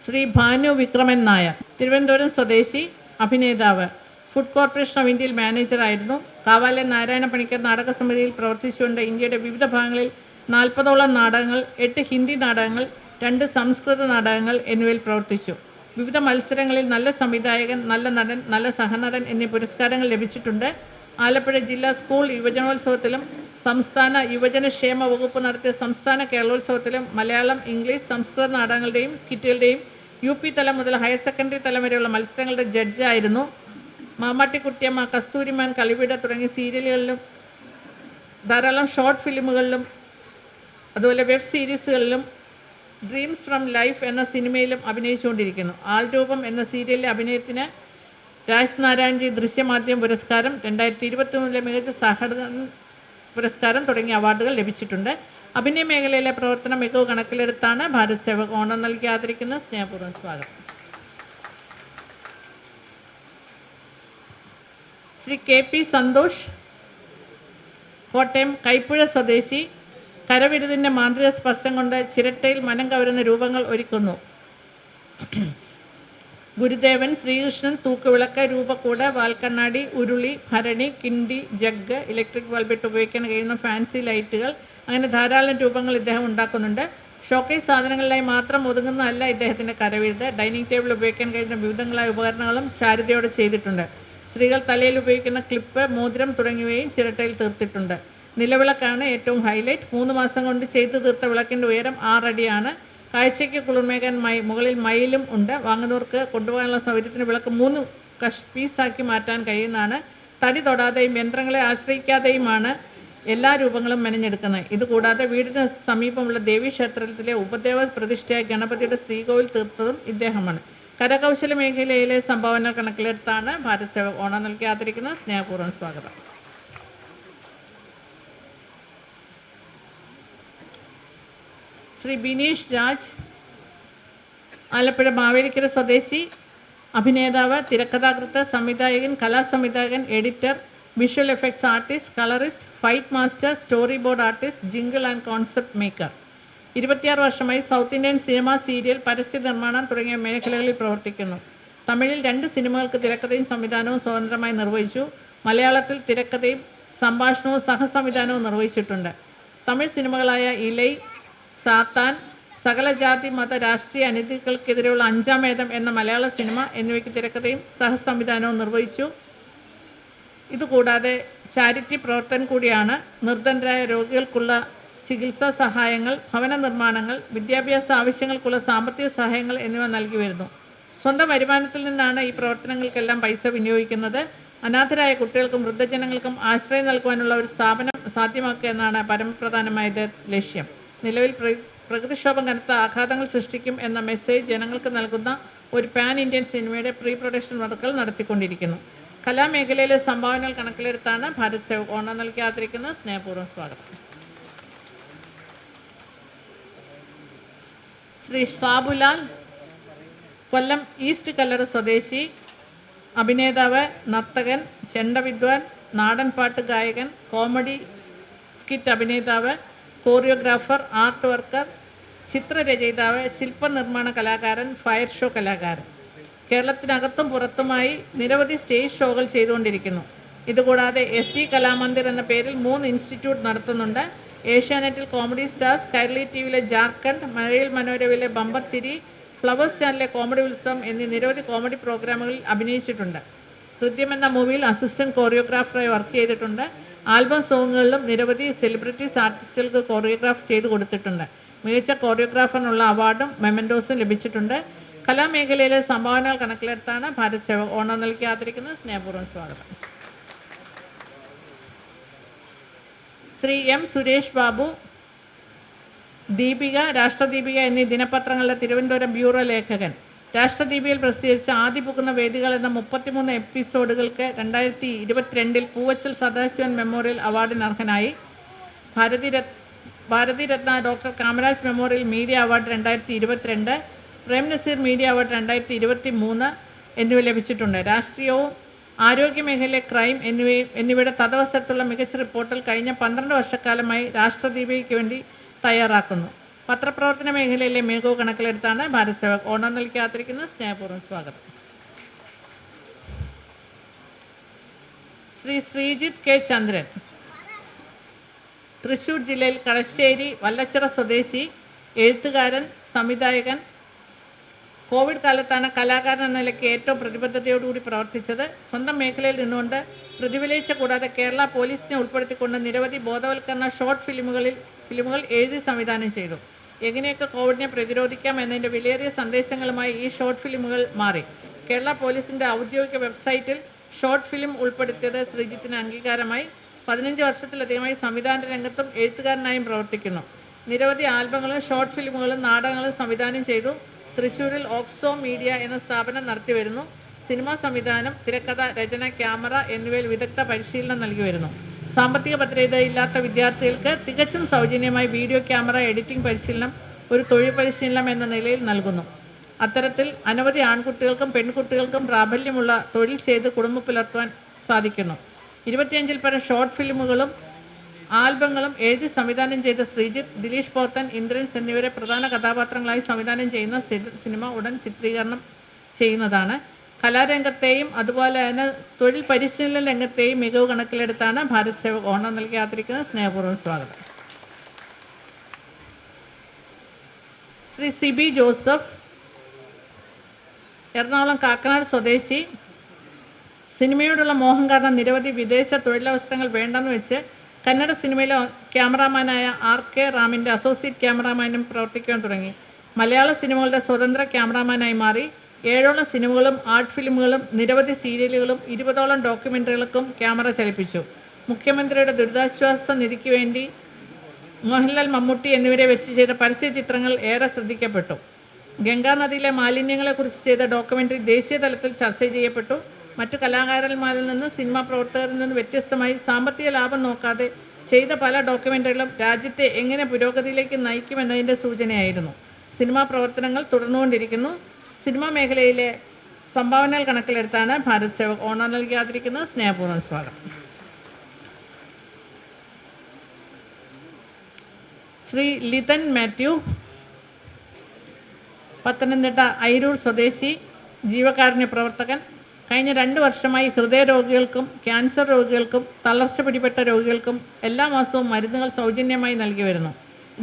ശ്രീ ഭാനു വിക്രമൻ നായർ, തിരുവനന്തപുരം സ്വദേശി, അഭിനേതാവ്. ഫുഡ് കോർപ്പറേഷൻ ഓഫ് ഇന്ത്യയിൽ മാനേജറായിരുന്നു. കാവാലൻ നാരായണ പണിക്കർ നാടക സമിതിയിൽ പ്രവർത്തിച്ചുകൊണ്ട് ഇന്ത്യയുടെ വിവിധ ഭാഗങ്ങളിൽ 40ഓളം നാടകങ്ങൾ, 8 ഹിന്ദി നാടകങ്ങൾ, 2 സംസ്കൃത നാടകങ്ങൾ എന്നിവയിൽ പ്രവർത്തിച്ചു. വിവിധ മത്സരങ്ങളിൽ നല്ല സംവിധായകൻ, നല്ല നടൻ, നല്ല സഹനടൻ എന്നീ പുരസ്കാരങ്ങൾ ലഭിച്ചിട്ടുണ്ട്. ആലപ്പുഴ ജില്ലാ സ്കൂൾ യുവജനോത്സവത്തിലും സംസ്ഥാന യുവജനക്ഷേമ വകുപ്പ് നടത്തിയ സംസ്ഥാന കേരളോത്സവത്തിലും മലയാളം, ഇംഗ്ലീഷ്, സംസ്കൃത നാടകങ്ങളുടെയും സ്കിറ്റുകളുടെയും UP തലം മുതൽ ഹയർ സെക്കൻഡറി തലം വരെയുള്ള മത്സരങ്ങളുടെ ജഡ്ജായിരുന്നു. മാമാട്ടിക്കുട്ടിയമ്മ, കസ്തൂരിമാൻ, കളിവീട് തുടങ്ങിയ സീരിയലുകളിലും ധാരാളം ഷോർട്ട് ഫിലിമുകളിലും അതുപോലെ വെബ് സീരീസുകളിലും ഡ്രീംസ് ഫ്രം ലൈഫ് എന്ന സിനിമയിലും അഭിനയിച്ചുകൊണ്ടിരിക്കുന്നു. ആൾരൂപം എന്ന സീരിയലിലെ അഭിനയത്തിന് രാജ് നാരായൺജി ദൃശ്യമാധ്യമ പുരസ്കാരം, 2023 മികച്ച സഹനടൻ പുരസ്കാരം തുടങ്ങിയ അവാർഡുകൾ ലഭിച്ചിട്ടുണ്ട്. അഭിനയ മേഖലയിലെ പ്രവർത്തന മികവ് കണക്കിലെടുത്താണ് ഭാരത് സേവക് ഓണം നൽകി ആദരിക്കുന്നത്. സ്നേഹപൂർവ്വം സ്വാഗതം. ശ്രീ KP സന്തോഷ്, കോട്ടയം കൈപ്പുഴ സ്വദേശി, കരവിരുതിൻ്റെ മാന്ത്രിക സ്പർശം കൊണ്ട് ചിരട്ടയിൽ മനം കവരുന്ന രൂപങ്ങൾ ഒരുക്കുന്നു. ഗുരുദേവൻ, ശ്രീകൃഷ്ണൻ, തൂക്കുവിളക്ക്, രൂപക്കൂട്, വാൽക്കണ്ണാടി, ഉരുളി, ഭരണി, കിണ്ടി, ജഗ്, ഇലക്ട്രിക് ബൾബിട്ട് ഉപയോഗിക്കാൻ കഴിയുന്ന ഫാൻസി ലൈറ്റുകൾ, അങ്ങനെ ധാരാളം രൂപങ്ങൾ ഇദ്ദേഹം ഉണ്ടാക്കുന്നുണ്ട്. ഷോക്കേസ് സാധനങ്ങളിലായി മാത്രം ഒതുങ്ങുന്നതല്ല ഇദ്ദേഹത്തിൻ്റെ കരവിരുത്. ഡൈനിങ് ടേബിൾ ഉപയോഗിക്കാൻ കഴിയുന്ന വിവിധങ്ങളായ ഉപകരണങ്ങളും ചാരുതയോടെ ചെയ്തിട്ടുണ്ട്. സ്ത്രീകൾ തലയിൽ ഉപയോഗിക്കുന്ന ക്ലിപ്പ്, മോതിരം തുടങ്ങിയവയും ചിരട്ടയിൽ തീർത്തിട്ടുണ്ട്. നിലവിളക്കാണ് ഏറ്റവും ഹൈലൈറ്റ്. 3 മാസം കൊണ്ട് ചെയ്തു തീർത്ത വിളക്കിൻ്റെ ഉയരം 6 അടിയാണ്. കാഴ്ചയ്ക്ക് കുളിർമേകാൻ മുകളിൽ മയിലും ഉണ്ട്. വാങ്ങുന്നവർക്ക് കൊണ്ടുപോകാനുള്ള സൗകര്യത്തിന് വിളക്ക് 3 പീസാക്കി മാറ്റാൻ കഴിയുന്നതാണ്. തടി തൊടാതെയും യന്ത്രങ്ങളെ ആശ്രയിക്കാതെയുമാണ് എല്ലാ രൂപങ്ങളും മെനഞ്ഞെടുക്കുന്നത്. ഇതുകൂടാതെ വീടിന് സമീപമുള്ള ദേവീക്ഷേത്രത്തിലെ ഉപദേവ പ്രതിഷ്ഠയായ ഗണപതിയുടെ ശ്രീകോവിൽ തീർത്തതും ഇദ്ദേഹമാണ്. കരകൗശല മേഖലയിലെ സംഭാവന കണക്കിലെടുത്താണ് ഭാരത് സേവക് ഓണം നൽകി ആദരിക്കുന്നത്. സ്നേഹപൂർവ്വം സ്വാഗതം. ശ്രീ ബിനീഷ് രാജ്, ആലപ്പുഴ മാവേലിക്കര സ്വദേശി, അഭിനേതാവ്, തിരക്കഥാകൃത്ത്, സംവിധായകൻ, കലാസംവിധായകൻ, editor, visual effects artist, colourist, fight master, storyboard artist, jingle and concept maker. 26 വർഷമായി സൗത്ത് ഇന്ത്യൻ സിനിമ, സീരിയൽ, പരസ്യ നിർമ്മാണം തുടങ്ങിയ മേഖലകളിൽ പ്രവർത്തിക്കുന്നു. തമിഴിൽ 2 സിനിമകൾക്ക് തിരക്കഥയും സംവിധാനവും സ്വതന്ത്രമായി നിർവഹിച്ചു. മലയാളത്തിൽ തിരക്കഥയും സംഭാഷണവും സഹസംവിധാനവും നിർവഹിച്ചിട്ടുണ്ട്. തമിഴ് സിനിമകളായ ഇലൈ, സാത്താൻ, സകല ജാതി മത രാഷ്ട്രീയ അനീതികൾക്കെതിരെയുള്ള 5-ാം വേദം എന്ന മലയാള സിനിമ എന്നിവയ്ക്ക് തിരക്കഥയും സഹസംവിധാനവും നിർവഹിച്ചു. ഇതുകൂടാതെ ചാരിറ്റി പ്രവർത്തകൻ കൂടിയാണ്. നിർധനരായ രോഗികൾക്കുള്ള ചികിത്സാ സഹായങ്ങൾ, ഭവന നിർമ്മാണങ്ങൾ, വിദ്യാഭ്യാസ ആവശ്യങ്ങൾക്കുള്ള സാമ്പത്തിക സഹായങ്ങൾ എന്നിവ നൽകി വരുന്നു. സ്വന്തം വരുമാനത്തിൽ നിന്നാണ് ഈ പ്രവർത്തനങ്ങൾക്കെല്ലാം പൈസ വിനിയോഗിക്കുന്നത്. അനാഥരായ കുട്ടികൾക്കും വൃദ്ധജനങ്ങൾക്കും ആശ്രയം നൽകുവാനുള്ള ഒരു സ്ഥാപനം സാധ്യമാക്കുക എന്നാണ് പരമപ്രധാനമായ ലക്ഷ്യം. നിലവിൽ പ്രകൃതിക്ഷോഭം കനത്ത ആഘാതങ്ങൾ സൃഷ്ടിക്കും എന്ന മെസ്സേജ് ജനങ്ങൾക്ക് നൽകുന്ന ഒരു പാൻ ഇന്ത്യൻ സിനിമയുടെ പ്രീ പ്രൊഡക്ഷൻ വർക്കുകൾ നടത്തിക്കൊണ്ടിരിക്കുന്നു. കലാമേഖലയിലെ സംഭാവനകൾ കണക്കിലെടുത്താണ് ഭാരത് സേവക് ഓണം നൽകി ആദരിക്കുന്നത്. സ്നേഹപൂർവ്വം സ്വാഗതം. ശ്രീ സാബുലാൽ, കൊല്ലം ഈസ്റ്റ് കല്ലറ സ്വദേശി, അഭിനേതാവ്, നർത്തകൻ, ചെണ്ടവിദ്വാൻ, നാടൻപാട്ട് ഗായകൻ, കോമഡി സ്കിറ്റ് അഭിനേതാവ്, കോറിയോഗ്രാഫർ, ആർട്ട് വർക്കർ, ചിത്രരചയിതാവ്, ശില്പനിർമ്മാണ കലാകാരൻ, ഫയർ ഷോ കലാകാരൻ. കേരളത്തിനകത്തും പുറത്തുമായി നിരവധി സ്റ്റേജ് ഷോകൾ ചെയ്തുകൊണ്ടിരിക്കുന്നു. ഇതുകൂടാതെ SD കലാമന്ദിർ എന്ന പേരിൽ 3 ഇൻസ്റ്റിറ്റ്യൂട്ട് നടത്തുന്നുണ്ട്. ഏഷ്യാനെറ്റിൽ കോമഡി സ്റ്റാർസ്, കൈരളി TVയിലെ ജാർഖണ്ഡ്, മഴയിൽ മനോരമയിലെ ബമ്പർ സിരി, ഫ്ലവേഴ്സ് ചാനലിലെ കോമഡി ഉത്സവം എന്നീ നിരവധി കോമഡി പ്രോഗ്രാമുകളിൽ അഭിനയിച്ചിട്ടുണ്ട്. ഹൃദ്യം എന്ന മൂവിയിൽ അസിസ്റ്റന്റ് കോറിയോഗ്രാഫറായി വർക്ക് ചെയ്തിട്ടുണ്ട്. ആൽബം സോങ്ങുകളിലും നിരവധി സെലിബ്രിറ്റീസ് ആർട്ടിസ്റ്റുകൾക്ക് കോറിയോഗ്രാഫ് ചെയ്തു കൊടുത്തിട്ടുണ്ട്. മികച്ച കോറിയോഗ്രാഫറിനുള്ള അവാർഡും മെമൻറ്റോസും ലഭിച്ചിട്ടുണ്ട്. കലാമേഖലയിലെ സംഭാവനകൾ കണക്കിലെടുത്താണ് ഭാരത് സേവക് ഓണം നൽകി ആദരിക്കുന്നത്. സ്നേഹപൂർവ്വം സ്വാഗതം. ശ്രീ M. സുരേഷ് ബാബു, ദീപിക, രാഷ്ട്രദീപിക എന്നീ ദിനപത്രങ്ങളുടെ തിരുവനന്തപുരം ബ്യൂറോ ലേഖകൻ. രാഷ്ട്രദീപികയിൽ പ്രസിദ്ധീകരിച്ച ആദ്യ പൂക്കുന്ന വേദികൾ എന്ന 33 എപ്പിസോഡുകൾക്ക് 2022 പൂവച്ചൽ സദാശിവൻ മെമ്മോറിയൽ അവാർഡിന് അർഹനായി. Bharat Ratna doctor Kamaraj memorial media award 2022, Prem Nazir media award 2023 എന്നിവ ലഭിച്ചിട്ടുണ്ട്. രാഷ്ട്രീയവും ആരോഗ്യമേഖലയിലെ ക്രൈം എന്നിവയുടെ തദവസരത്തുള്ള മികച്ച റിപ്പോർട്ടുകൾ കഴിഞ്ഞ 12 വർഷക്കാലമായി രാഷ്ട്രദീപികയ്ക്ക് വേണ്ടി തയ്യാറാക്കുന്നു. പത്രപ്രവർത്തന മേഖലയിലെ മികവ് കണക്കിലെടുത്താണ് ഭാരത് സേവക് ഓണം നൽകി ആദരിക്കുന്നത്. സ്നേഹപൂർവ്വം സ്വാഗതം. ശ്രീ ശ്രീജിത്ത് K. ചന്ദ്രൻ, തൃശ്ശൂർ ജില്ലയിൽ കളശ്ശേരി വല്ലച്ചിറ സ്വദേശി, എഴുത്തുകാരൻ, സംവിധായകൻ. കോവിഡ് കാലത്താണ് കലാകാരൻ എന്ന നിലയ്ക്ക് ഏറ്റവും പ്രതിബദ്ധതയോടുകൂടി പ്രവർത്തിച്ചത്. സ്വന്തം മേഖലയിൽ നിന്നുകൊണ്ട് പ്രതിഫലിച്ച കൂടാതെ കേരള പോലീസിനെ ഉൾപ്പെടുത്തിക്കൊണ്ട് നിരവധി ബോധവൽക്കരണ ഷോർട്ട് ഫിലിമുകൾ എഴുതി സംവിധാനം ചെയ്തു. എങ്ങനെയൊക്കെ കോവിഡിനെ പ്രതിരോധിക്കാം എന്നതിൻ്റെ വിലയേറിയ സന്ദേശങ്ങളുമായി ഈ ഷോർട്ട് ഫിലിമുകൾ മാറി. കേരള പോലീസിൻ്റെ ഔദ്യോഗിക വെബ്സൈറ്റിൽ ഷോർട്ട് ഫിലിം ഉൾപ്പെടുത്തിയത് ശ്രീജിത്തിന് അംഗീകാരമായി. 15 വർഷത്തിലധികമായി സംവിധാന രംഗത്തും എഴുത്തുകാരനായും പ്രവർത്തിക്കുന്നു. നിരവധി ആൽബങ്ങളും ഷോർട്ട് ഫിലിമുകളും നാടകങ്ങളും സംവിധാനം ചെയ്തു. തൃശ്ശൂരിൽ ഓക്സോ മീഡിയ എന്ന സ്ഥാപനം നടത്തിവരുന്നു. സിനിമാ സംവിധാനം, തിരക്കഥ, രചന, ക്യാമറ എന്നിവയിൽ വിദഗ്ധ പരിശീലനം നൽകി വരുന്നു. സാമ്പത്തിക ഭദ്രതയില്ലാത്ത വിദ്യാർത്ഥികൾക്ക് തികച്ചും സൗജന്യമായി വീഡിയോ ക്യാമറ എഡിറ്റിംഗ് പരിശീലനം ഒരു തൊഴിൽ പരിശീലനം എന്ന നിലയിൽ നൽകുന്നു. അത്തരത്തിൽ അനവധി ആൺകുട്ടികൾക്കും പെൺകുട്ടികൾക്കും പ്രാബല്യമുള്ള തൊഴിൽ ചെയ്ത് കുടുംബം പുലർത്തുവാൻ സാധിക്കുന്നു. 25-ൽ പരം ഷോർട്ട് ഫിലിമുകളും ആൽബങ്ങളും എഴുതി സംവിധാനം ചെയ്ത ശ്രീജിത്ത്, ദിലീഷ് പോത്തൻ, ഇന്ദ്രൻസ് എന്നിവരെ പ്രധാന കഥാപാത്രങ്ങളായി സംവിധാനം ചെയ്യുന്ന സിനിമ ഉടൻ ചിത്രീകരണം ചെയ്യുന്നതാണ്. കലാരംഗത്തെയും അതുപോലെ തന്നെ തൊഴിൽ പരിശീലന രംഗത്തെയും മികവ് കണക്കിലെടുത്താണ് ഭാരത് സേവക് ഓണം നൽകി ആദരിക്കുന്നത്. സ്നേഹപൂർവ്വം സ്വാഗതം. ശ്രീ സിബി ജോസഫ്, എറണാകുളം കാക്കനാട് സ്വദേശി. സിനിമയോടുള്ള മോഹം കാരണം നിരവധി വിദേശ തൊഴിലവസരങ്ങൾ വേണ്ടെന്ന് വെച്ച് കന്നഡ സിനിമയിലെ ക്യാമറാമാനായ RK റാമിൻ്റെ അസോസിയേറ്റ് ക്യാമറാമാനും പ്രവർത്തിക്കുവാൻ തുടങ്ങി. മലയാള സിനിമകളുടെ സ്വതന്ത്ര ക്യാമറാമാനായി മാറി. 7ഓളം സിനിമകളും ആർട്ട് ഫിലിമുകളും നിരവധി സീരിയലുകളും 20ഓളം ഡോക്യുമെൻ്ററികൾക്കും ക്യാമറ ചലിപ്പിച്ചു. മുഖ്യമന്ത്രിയുടെ ദുരിതാശ്വാസ നിധിക്ക് വേണ്ടി മോഹൻലാൽ, മമ്മൂട്ടി എന്നിവരെ വെച്ച് ചെയ്ത പരസ്യ ചിത്രങ്ങൾ ഏറെ ശ്രദ്ധിക്കപ്പെട്ടു. ഗംഗാ നദിയിലെ മാലിന്യങ്ങളെക്കുറിച്ച് ചെയ്ത ഡോക്യുമെൻ്ററി ദേശീയ തലത്തിൽ ചർച്ച ചെയ്യപ്പെട്ടു. മറ്റു കലാകാരന്മാരിൽ നിന്ന്, സിനിമാ പ്രവർത്തകരിൽ നിന്ന് വ്യത്യസ്തമായി സാമ്പത്തിക ലാഭം നോക്കാതെ ചെയ്ത പല ഡോക്യുമെൻ്ററികളും രാജ്യത്തെ എങ്ങനെ പുരോഗതിയിലേക്ക് നയിക്കുമെന്നതിൻ്റെ സൂചനയായിരുന്നു. സിനിമാ പ്രവർത്തനങ്ങൾ തുടർന്നുകൊണ്ടിരിക്കുന്നു. സിനിമാ മേഖലയിലെ സംഭാവനകൾ കണക്കിലെടുത്താണ് ഭാരത് സേവക് ഓണം നൽകി ആദരിക്കുന്നത്. സ്നേഹപൂർവ്വം സ്വാഗതം. ശ്രീ ലിതൻ മാത്യു, പത്തനംതിട്ട അയിരൂർ സ്വദേശി, ജീവകാരുണ്യ പ്രവർത്തകൻ. കഴിഞ്ഞ 2 വർഷമായി ഹൃദയരോഗികൾക്കും ക്യാൻസർ രോഗികൾക്കും തളർച്ച പിടിപെട്ട രോഗികൾക്കും എല്ലാ മാസവും മരുന്നുകൾ സൗജന്യമായി നൽകി വരുന്നു.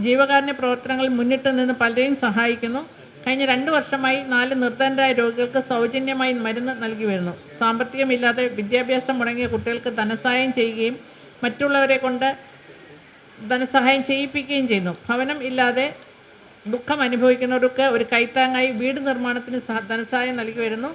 ജീവകാരുണ്യ പ്രവർത്തനങ്ങളിൽ മുന്നിട്ട് നിന്ന് പലരെയും സഹായിക്കുന്നു. കഴിഞ്ഞ 2 വർഷമായി 4 നിർധനരായ രോഗികൾക്ക് സൗജന്യമായി മരുന്ന് നൽകി വരുന്നു. സാമ്പത്തികമില്ലാതെ വിദ്യാഭ്യാസം മുടങ്ങിയ കുട്ടികൾക്ക് ധനസഹായം ചെയ്യുകയും മറ്റുള്ളവരെ കൊണ്ട് ധനസഹായം ചെയ്യിപ്പിക്കുകയും ചെയ്യുന്നു. ഭവനം ഇല്ലാതെ ദുഃഖം അനുഭവിക്കുന്നവർക്ക് ഒരു കൈത്താങ്ങായി വീട് നിർമ്മാണത്തിന് ധനസഹായം നൽകി വരുന്നു.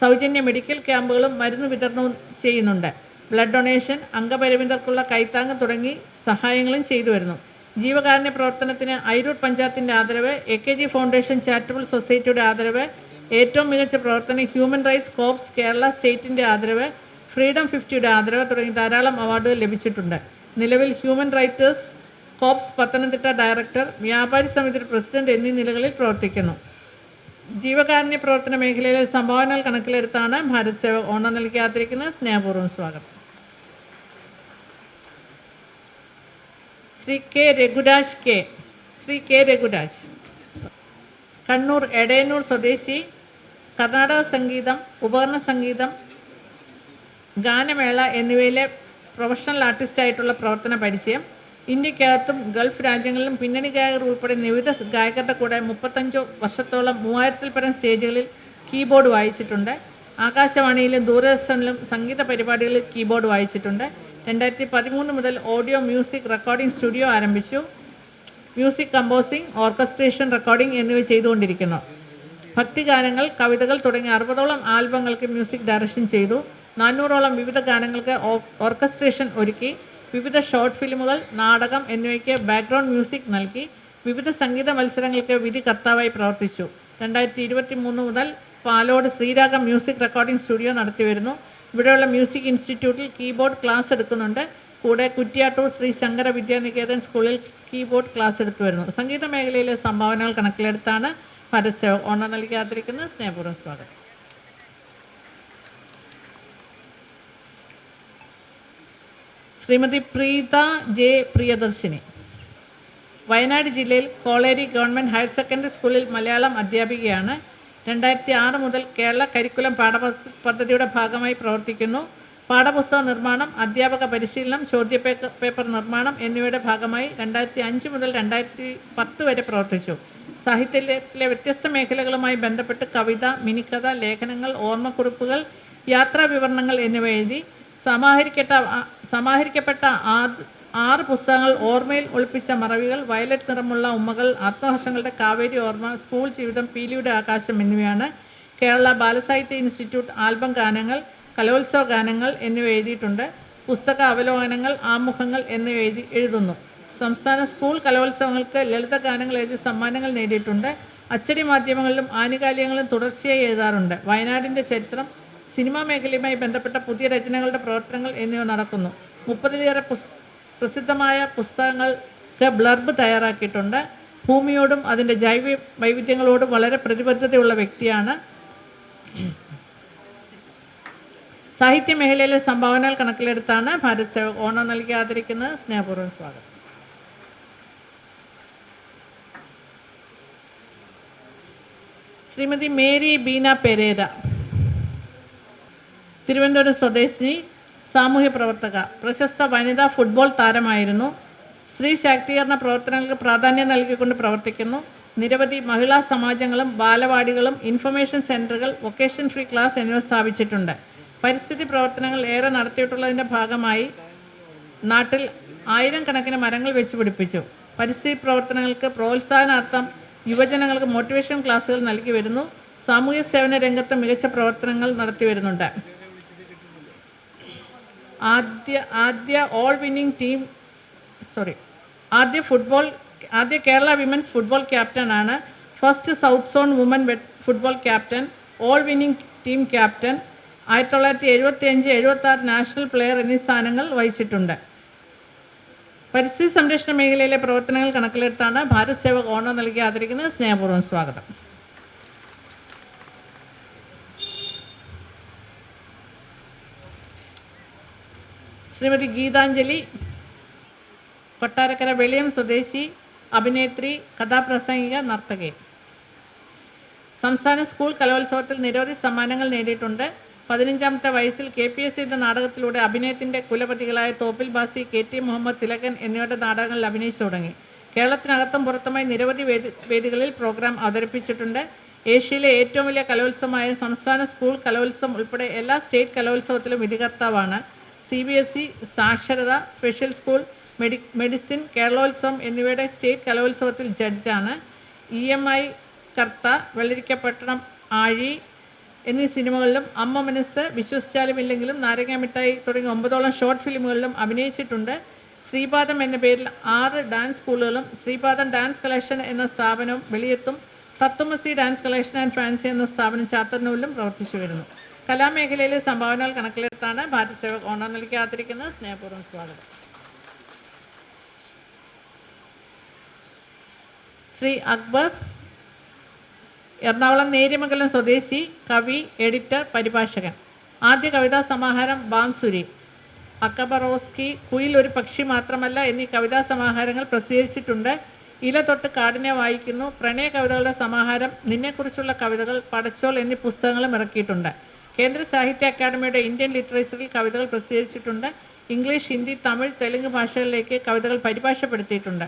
സൗജന്യ മെഡിക്കൽ ക്യാമ്പുകളും മരുന്ന് വിതരണവും ചെയ്യുന്നുണ്ട്. ബ്ലഡ് ഡൊണേഷൻ, അംഗപരിമിതർക്കുള്ള കൈത്താങ്ങ് തുടങ്ങി സഹായങ്ങളും ചെയ്തു വരുന്നു. ജീവകാരുണ്യ പ്രവർത്തനത്തിന് അയിരൂർ പഞ്ചായത്തിൻ്റെ ആദരവ്, AKG ഫൗണ്ടേഷൻ ചാരിറ്റബിൾ സൊസൈറ്റിയുടെ ആദരവ്, ഏറ്റവും മികച്ച പ്രവർത്തനം ഹ്യൂമൻ റൈറ്റ്സ് കോർപ്സ് കേരള സ്റ്റേറ്റിൻ്റെ ആദരവ്, ഫ്രീഡം 50യുടെ ആദരവ് തുടങ്ങി ധാരാളം അവാർഡുകൾ ലഭിച്ചിട്ടുണ്ട്. നിലവിൽ human writers corps Pathanamthitta director, വ്യാപാരി സമിതിയുടെ പ്രസിഡന്റ് എന്നീ നിലകളിൽ പ്രവർത്തിക്കുന്നു. ജീവകാരുണ്യ പ്രവർത്തന മേഖലയിലെ സംഭാവനകൾ കണക്കിലെടുത്താണ് ഭാരത് സേവക് ഓണം നൽകി ആദരിക്കുന്നത്. സ്നേഹപൂർവ്വം സ്വാഗതം. ശ്രീ കെ രഘുരാജ്, കണ്ണൂർ എടയന്നൂർ സ്വദേശി, കർണാടക സംഗീതം, ഉപകരണ സംഗീതം, ഗാനമേള എന്നിവയിലെ പ്രൊഫഷണൽ ആർട്ടിസ്റ്റായിട്ടുള്ള പ്രവർത്തന പരിചയം. ഇന്ത്യക്കകത്തും ഗൾഫ് രാജ്യങ്ങളിലും പിന്നണി ഗായകർ ഉൾപ്പെടെ വിവിധ ഗായകരുടെ കൂടെ 35 വർഷത്തോളം 3000-ൽ പരം സ്റ്റേജുകളിൽ കീബോർഡ് വായിച്ചിട്ടുണ്ട്. ആകാശവാണിയിലും ദൂരദർശനിലും സംഗീത പരിപാടികളിൽ കീബോർഡ് വായിച്ചിട്ടുണ്ട്. 2013 മുതൽ ഓഡിയോ മ്യൂസിക് റെക്കോർഡിംഗ് സ്റ്റുഡിയോ ആരംഭിച്ചു. മ്യൂസിക് കമ്പോസിംഗ്, ഓർക്കസ്ട്രേഷൻ, റെക്കോർഡിംഗ് എന്നിവ ചെയ്തുകൊണ്ടിരിക്കുന്നു. ഭക്തിഗാനങ്ങൾ, കവിതകൾ തുടങ്ങിയ 60ഓളം ആൽബങ്ങൾക്ക് മ്യൂസിക് ഡയറക്ഷൻ ചെയ്തു. 400ഓളം വിവിധ ഗാനങ്ങൾക്ക് ഓർക്കസ്ട്രേഷൻ ഒരുക്കി. വിവിധ ഷോർട്ട് ഫിലിമുകൾ, നാടകം എന്നിവയ്ക്ക് ബാക്ക്ഗ്രൗണ്ട് മ്യൂസിക് നൽകി. വിവിധ സംഗീത മത്സരങ്ങൾക്ക് വിധി കർത്താവായി പ്രവർത്തിച്ചു. 2023 മുതൽ Palode Sriragam music recording studio നടത്തിവരുന്നു. ഇവിടെയുള്ള മ്യൂസിക് ഇൻസ്റ്റിറ്റ്യൂട്ടിൽ കീബോർഡ് ക്ലാസ് എടുക്കുന്നുണ്ട്. കൂടെ കുറ്റ്യാട്ടൂർ ശ്രീ ശങ്കര വിദ്യാനികേതൻ സ്കൂളിൽ കീബോർഡ് ക്ലാസ് എടുത്തു വരുന്നു. സംഗീത മേഖലയിലെ സംഭാവനകൾ കണക്കിലെടുത്താണ് ഭാരത് സേവക് ഓണം നൽകി ആദരിക്കുന്നത്. സ്നേഹപൂർവ്വം സ്വാഗതം. ശ്രീമതി പ്രീത ജെ പ്രിയദർശിനി, വയനാട് ജില്ലയിൽ കോളേരി ഗവൺമെൻറ് ഹയർ സെക്കൻഡറി സ്കൂളിൽ മലയാളം അധ്യാപികയാണ്. 2006 മുതൽ കേരള കരിക്കുലം പാഠപദ്ധതിയുടെ ഭാഗമായി പ്രവർത്തിക്കുന്നു. പാഠപുസ്തക നിർമ്മാണം, അധ്യാപക പരിശീലനം, ചോദ്യപേപ്പർ നിർമ്മാണം എന്നിവയുടെ ഭാഗമായി 2005 മുതൽ 2010 വരെ പ്രവർത്തിച്ചു. സാഹിത്യത്തിലെ വ്യത്യസ്ത മേഖലകളുമായി ബന്ധപ്പെട്ട് കവിത, മിനിക്കഥ, ലേഖനങ്ങൾ, ഓർമ്മക്കുറിപ്പുകൾ, യാത്രാ വിവരണങ്ങൾ എന്നിവ എഴുതി. സമാഹരിക്കപ്പെട്ട 6 പുസ്തകങ്ങൾ ഓർമ്മയിൽ ഒളിപ്പിച്ച മറവികൾ, വയലറ്റ് നിറമുള്ള ഉമ്മകൾ, ആത്മഹർഷങ്ങളുടെ കാവേരി ഓർമ്മ, സ്കൂൾ ജീവിതം, പീലിയുടെ ആകാശം എന്നിവയാണ്. കേരള ബാലസാഹിത്യ ഇൻസ്റ്റിറ്റ്യൂട്ട് ആൽബം ഗാനങ്ങൾ, കലോത്സവ ഗാനങ്ങൾ എന്നിവ എഴുതിയിട്ടുണ്ട്. പുസ്തക അവലോകനങ്ങൾ, ആമുഖങ്ങൾ എന്നിവ എഴുതുന്നു. സംസ്ഥാന സ്കൂൾ കലോത്സവങ്ങൾക്ക് ലളിത ഗാനങ്ങൾ എഴുതി സമ്മാനങ്ങൾ നേടിയിട്ടുണ്ട്. അച്ചടി മാധ്യമങ്ങളിലും ആനുകാലികങ്ങളിലും തുടർച്ചയായി എഴുതാറുണ്ട്. വയനാടിൻ്റെ ചരിത്രം, സിനിമാ മേഖലയുമായി ബന്ധപ്പെട്ട പുതിയ രചനകളുടെ പ്രവർത്തനങ്ങൾ എന്നിവ നടക്കുന്നു. 30-ലേറെ പ്രസിദ്ധമായ പുസ്തകങ്ങൾക്ക് ബ്ലർബ് തയ്യാറാക്കിയിട്ടുണ്ട്. ഭൂമിയോടും അതിൻ്റെ ജൈവ വൈവിധ്യങ്ങളോടും വളരെ പ്രതിബദ്ധതയുള്ള വ്യക്തിയാണ്. സാഹിത്യ മേഖലയിലെ സംഭാവനകൾ കണക്കിലെടുത്താണ് ഭാരത് സേവക് ഓണം നൽകി ആദരിക്കുന്നത്. സ്നേഹപൂർവ്വം സ്വാഗതം. ശ്രീമതി മേരി ബീന പെരേര, തിരുവനന്തപുരം സ്വദേശിനി, സാമൂഹ്യ പ്രവർത്തക, പ്രശസ്ത വനിതാ ഫുട്ബോൾ താരമായിരുന്നു. സ്ത്രീ ശാക്തീകരണ പ്രവർത്തനങ്ങൾക്ക് പ്രാധാന്യം നൽകിക്കൊണ്ട് പ്രവർത്തിക്കുന്നു. നിരവധി മഹിളാ സമാജങ്ങളും ബാലവാടികളും ഇൻഫർമേഷൻ സെൻ്ററുകൾ, വൊക്കേഷൻ ഫ്രീ ക്ലാസ് എന്നിവ സ്ഥാപിച്ചിട്ടുണ്ട്. പരിസ്ഥിതി പ്രവർത്തനങ്ങൾ ഏറെ നടത്തിയിട്ടുള്ളതിൻ്റെ ഭാഗമായി നാട്ടിൽ 1000 കണക്കിന് മരങ്ങൾ വെച്ച് പിടിപ്പിച്ചു. പരിസ്ഥിതി പ്രവർത്തനങ്ങൾക്ക് പ്രോത്സാഹനാർത്ഥം യുവജനങ്ങൾക്ക് മോട്ടിവേഷൻ ക്ലാസുകൾ നൽകി വരുന്നു. സാമൂഹ്യ സേവന രംഗത്ത് മികച്ച പ്രവർത്തനങ്ങൾ നടത്തി വരുന്നുണ്ട്. ആദ്യ കേരള വിമൻസ് ഫുട്ബോൾ ക്യാപ്റ്റനാണ്. First south zone woman football captain, all winning team captain, 1975-76 national player എന്നീ സ്ഥാനങ്ങൾ വഹിച്ചിട്ടുണ്ട്. പരിസ്ഥിതി സംരക്ഷണ മേഖലയിലെ പ്രവർത്തനങ്ങൾ കണക്കിലെടുത്താണ് ഭാരത് സേവക് ഓണം നൽകി ആദരിക്കുന്നത്. സ്നേഹപൂർവ്വം സ്വാഗതം. ശ്രീമതി ഗീതാഞ്ജലി, കൊട്ടാരക്കര വെളിയം സ്വദേശി, അഭിനേത്രി, കഥാപ്രസംഗിക, നർത്തകി. സംസ്ഥാന സ്കൂൾ കലോത്സവത്തിൽ നിരവധി സമ്മാനങ്ങൾ നേടിയിട്ടുണ്ട്. 15ാമത്തെ വയസ്സിൽ KPSC എന്ന നാടകത്തിലൂടെ അഭിനയത്തിൻ്റെ കുലപതികളായ തോപ്പിൽ ബാസി, KT മുഹമ്മദ്, തിലകൻ എന്നിവരുടെ നാടകങ്ങളിൽ അഭിനയിച്ചു തുടങ്ങി. കേരളത്തിനകത്തും പുറത്തുമായി നിരവധി വേദികളിൽ പ്രോഗ്രാം അവതരിപ്പിച്ചിട്ടുണ്ട്. ഏഷ്യയിലെ ഏറ്റവും വലിയ കലോത്സവമായ സംസ്ഥാന സ്കൂൾ കലോത്സവം ഉൾപ്പെടെ എല്ലാ സ്റ്റേറ്റ് കലോത്സവത്തിലും വിധികർത്താവാണ്. CBSE, സാക്ഷരത, സ്പെഷ്യൽ സ്കൂൾ, മെഡിസിൻ, കേരളോത്സവം എന്നിവയുടെ സ്റ്റേറ്റ് കലോത്സവത്തിൽ ജഡ്ജാണ്. EMI, കർത്ത, വെള്ളരിക്കപ്പട്ടണം, ആഴി എന്നീ സിനിമകളിലും അമ്മ മനസ്സ്, വിശ്വസിച്ചാലും ഇല്ലെങ്കിലും, നാരങ്ങാമിഠായി തുടങ്ങി 9ഓളം ഷോർട്ട് ഫിലിമുകളിലും അഭിനയിച്ചിട്ടുണ്ട്. ശ്രീപാദം എന്ന പേരിൽ 6 ഡാൻസ് സ്കൂളുകളും ശ്രീപാദം ഡാൻസ് കളക്ഷൻ എന്ന സ്ഥാപനവും വെളിയത്തും തത്വമസി ഡാൻസ് കളക്ഷൻ ആൻഡ് ഫാൻസി എന്ന സ്ഥാപനം ചാത്തന്നൂരിലും പ്രവർത്തിച്ചു വരുന്നു. കലാമേഖലയിലെ സംഭാവനകൾ കണക്കിലെടുത്താണ് ഭാരത് സേവക് ഓണർ നൽകി ആദരിക്കുന്നത്. സ്നേഹപൂർവ്വം സ്വാഗതം. ശ്രീ അക്ബർ, എറണാകുളം നേര്യമംഗലം സ്വദേശി, കവി, എഡിറ്റർ, പരിഭാഷകൻ. ആദ്യ കവിതാ സമാഹാരം ബാംസുരി, അക്കബറോസ്കി, കുയിൽ ഒരു പക്ഷി മാത്രമല്ല എന്നീ കവിതാ സമാഹാരങ്ങൾ പ്രസിദ്ധീകരിച്ചിട്ടുണ്ട്. ഇല തൊട്ട് കാടിനെ വായിക്കുന്നു, പ്രണയ കവിതകളുടെ സമാഹാരം, നിന്നെക്കുറിച്ചുള്ള കവിതകൾ, പടച്ചോൾ എന്നീ പുസ്തകങ്ങളും ഇറക്കിയിട്ടുണ്ട്. കേന്ദ്ര സാഹിത്യ അക്കാദമിയുടെ ഇന്ത്യൻ ലിറ്ററേച്ചറിൽ കവിതകൾ പ്രസിദ്ധീകരിച്ചിട്ടുണ്ട്. ഇംഗ്ലീഷ്, ഹിന്ദി, തമിഴ്, തെലുങ്ക് ഭാഷകളിലേക്ക് കവിതകൾ പരിഭാഷപ്പെടുത്തിയിട്ടുണ്ട്.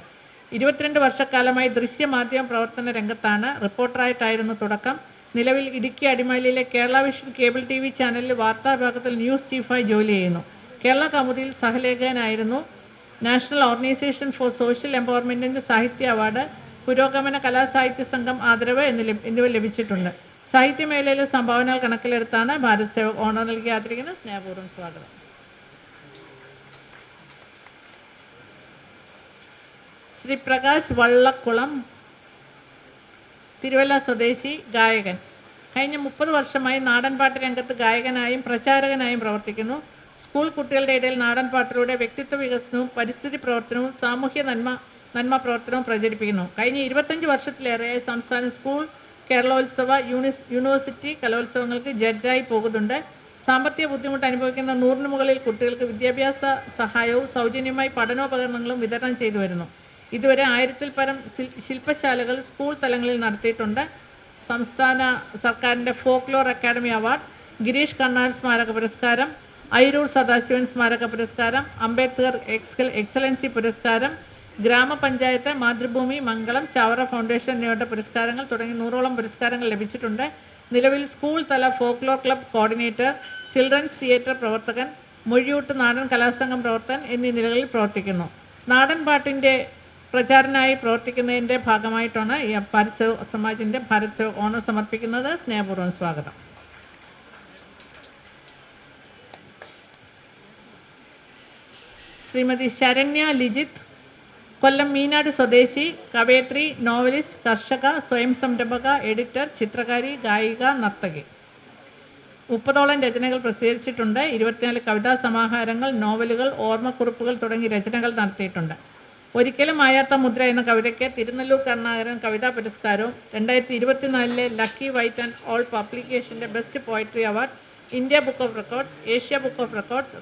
22 വർഷക്കാലമായി ദൃശ്യമാധ്യമ പ്രവർത്തന രംഗത്താണ്. റിപ്പോർട്ടറായിട്ടായിരുന്നു തുടക്കം. നിലവിൽ ഇടുക്കി അടിമാലിയിലെ കേരള വിഷൻ കേബിൾ TV ചാനലിൽ വാർത്താ വിഭാഗത്തിൽ ന്യൂസ് ചീഫായി ജോലി ചെയ്യുന്നു. കേരള കൗമുദിയിൽ സഹലേഖകനായിരുന്നു. നാഷണൽ ഓർഗനൈസേഷൻ ഫോർ സോഷ്യൽ എംപവർമെൻറ്റിൻ്റെ സാഹിത്യ അവാർഡ്, പുരോഗമന കലാസാഹിത്യ സംഘം ആദരവ് എന്നിവ ലഭിച്ചിട്ടുണ്ട്. സാഹിത്യമേഖലയിലെ സംഭാവനകൾ കണക്കിലെടുത്താണ് ഭാരത് സേവക് ഓണർ നൽകി ആദരിക്കുന്നത്. സ്നേഹപൂർവ്വം സ്വാഗതം. ശ്രീ പ്രകാശ് വള്ളക്കുളം, തിരുവല്ല സ്വദേശി, ഗായകൻ. കഴിഞ്ഞ 30 വർഷമായി നാടൻപാട്ട് രംഗത്ത് ഗായകനായും പ്രചാരകനായും പ്രവർത്തിക്കുന്നു. സ്കൂൾ കുട്ടികളുടെ ഇടയിൽ നാടൻപാട്ടിലൂടെ വ്യക്തിത്വ വികസനവും പരിസ്ഥിതി പ്രവർത്തനവും സാമൂഹ്യ നന്മ പ്രവർത്തനവും പ്രചരിപ്പിക്കുന്നു. കഴിഞ്ഞ 25 വർഷത്തിലേറെയായി സംസ്ഥാന സ്കൂൾ കേരളോത്സവ, യൂണിവേഴ്സിറ്റി കലോത്സവങ്ങൾക്ക് ജഡ്ജായി പോകുന്നുണ്ട്. സാമ്പത്തിക ബുദ്ധിമുട്ട് അനുഭവിക്കുന്ന 100-ന് മുകളിൽ കുട്ടികൾക്ക് വിദ്യാഭ്യാസ സഹായവും സൗജന്യമായി പഠനോപകരണങ്ങളും വിതരണം ചെയ്തു വരുന്നു. ഇതുവരെ 1000-ൽ പരം ശില്പശാലകൾ സ്കൂൾ തലങ്ങളിൽ നടത്തിയിട്ടുണ്ട്. സംസ്ഥാന സർക്കാരിൻ്റെ folklore academy award, Girish Karnad സ്മാരക പുരസ്കാരം, അയിരൂർ സദാശിവൻ സ്മാരക പുരസ്കാരം, അംബേദ്കർ എക്സലൻസി പുരസ്കാരം, ഗ്രാമപഞ്ചായത്ത്, മാതൃഭൂമി, മംഗളം, ചാവറ ഫൗണ്ടേഷൻ എന്നിവയുടെ പുരസ്കാരങ്ങൾ തുടങ്ങി 100ഓളം പുരസ്കാരങ്ങൾ ലഭിച്ചിട്ടുണ്ട്. നിലവിൽ സ്കൂൾ തല folklore club coordinator, children's theatre പ്രവർത്തകൻ, മൊഴിയൂട്ട് നാടൻ കലാസംഘം പ്രവർത്തകൻ എന്നീ നിലകളിൽ പ്രവർത്തിക്കുന്നു. നാടൻ പാട്ടിൻ്റെ പ്രചാരനായി പ്രവർത്തിക്കുന്നതിൻ്റെ ഭാഗമായിട്ടാണ് ഈ ഭാരത് സേവക് സമാജിൻ്റെ ഭാരത് സേവക് ഓണർ സമർപ്പിക്കുന്നത്. സ്നേഹപൂർവ്വം സ്വാഗതം. ശ്രീമതി ശരണ്യ ലിജിത്ത്, കൊല്ലം മീനാട് സ്വദേശി, കവയത്രി, നോവലിസ്റ്റ്, കർഷക, സ്വയം സംരംഭക, എഡിറ്റർ, ചിത്രകാരി, ഗായിക, നർത്തകി. 30ഓളം രചനകൾ പ്രസിദ്ധീകരിച്ചിട്ടുണ്ട്. 24 കവിതാ സമാഹാരങ്ങൾ, നോവലുകൾ, ഓർമ്മക്കുറിപ്പുകൾ തുടങ്ങി രചനകൾ നടത്തിയിട്ടുണ്ട്. ഒരിക്കലും മായാത്ത മുദ്ര എന്ന കവിതയ്ക്ക് തിരുനെല്ലൂർ കരുണാകരൻ കവിതാ പുരസ്കാരവും 2024 ലക്കി വൈറ്റ് ആൻഡ് ഓൾ പബ്ലിക്കേഷൻ്റെ best poetry award, India book of records, Asia book of records,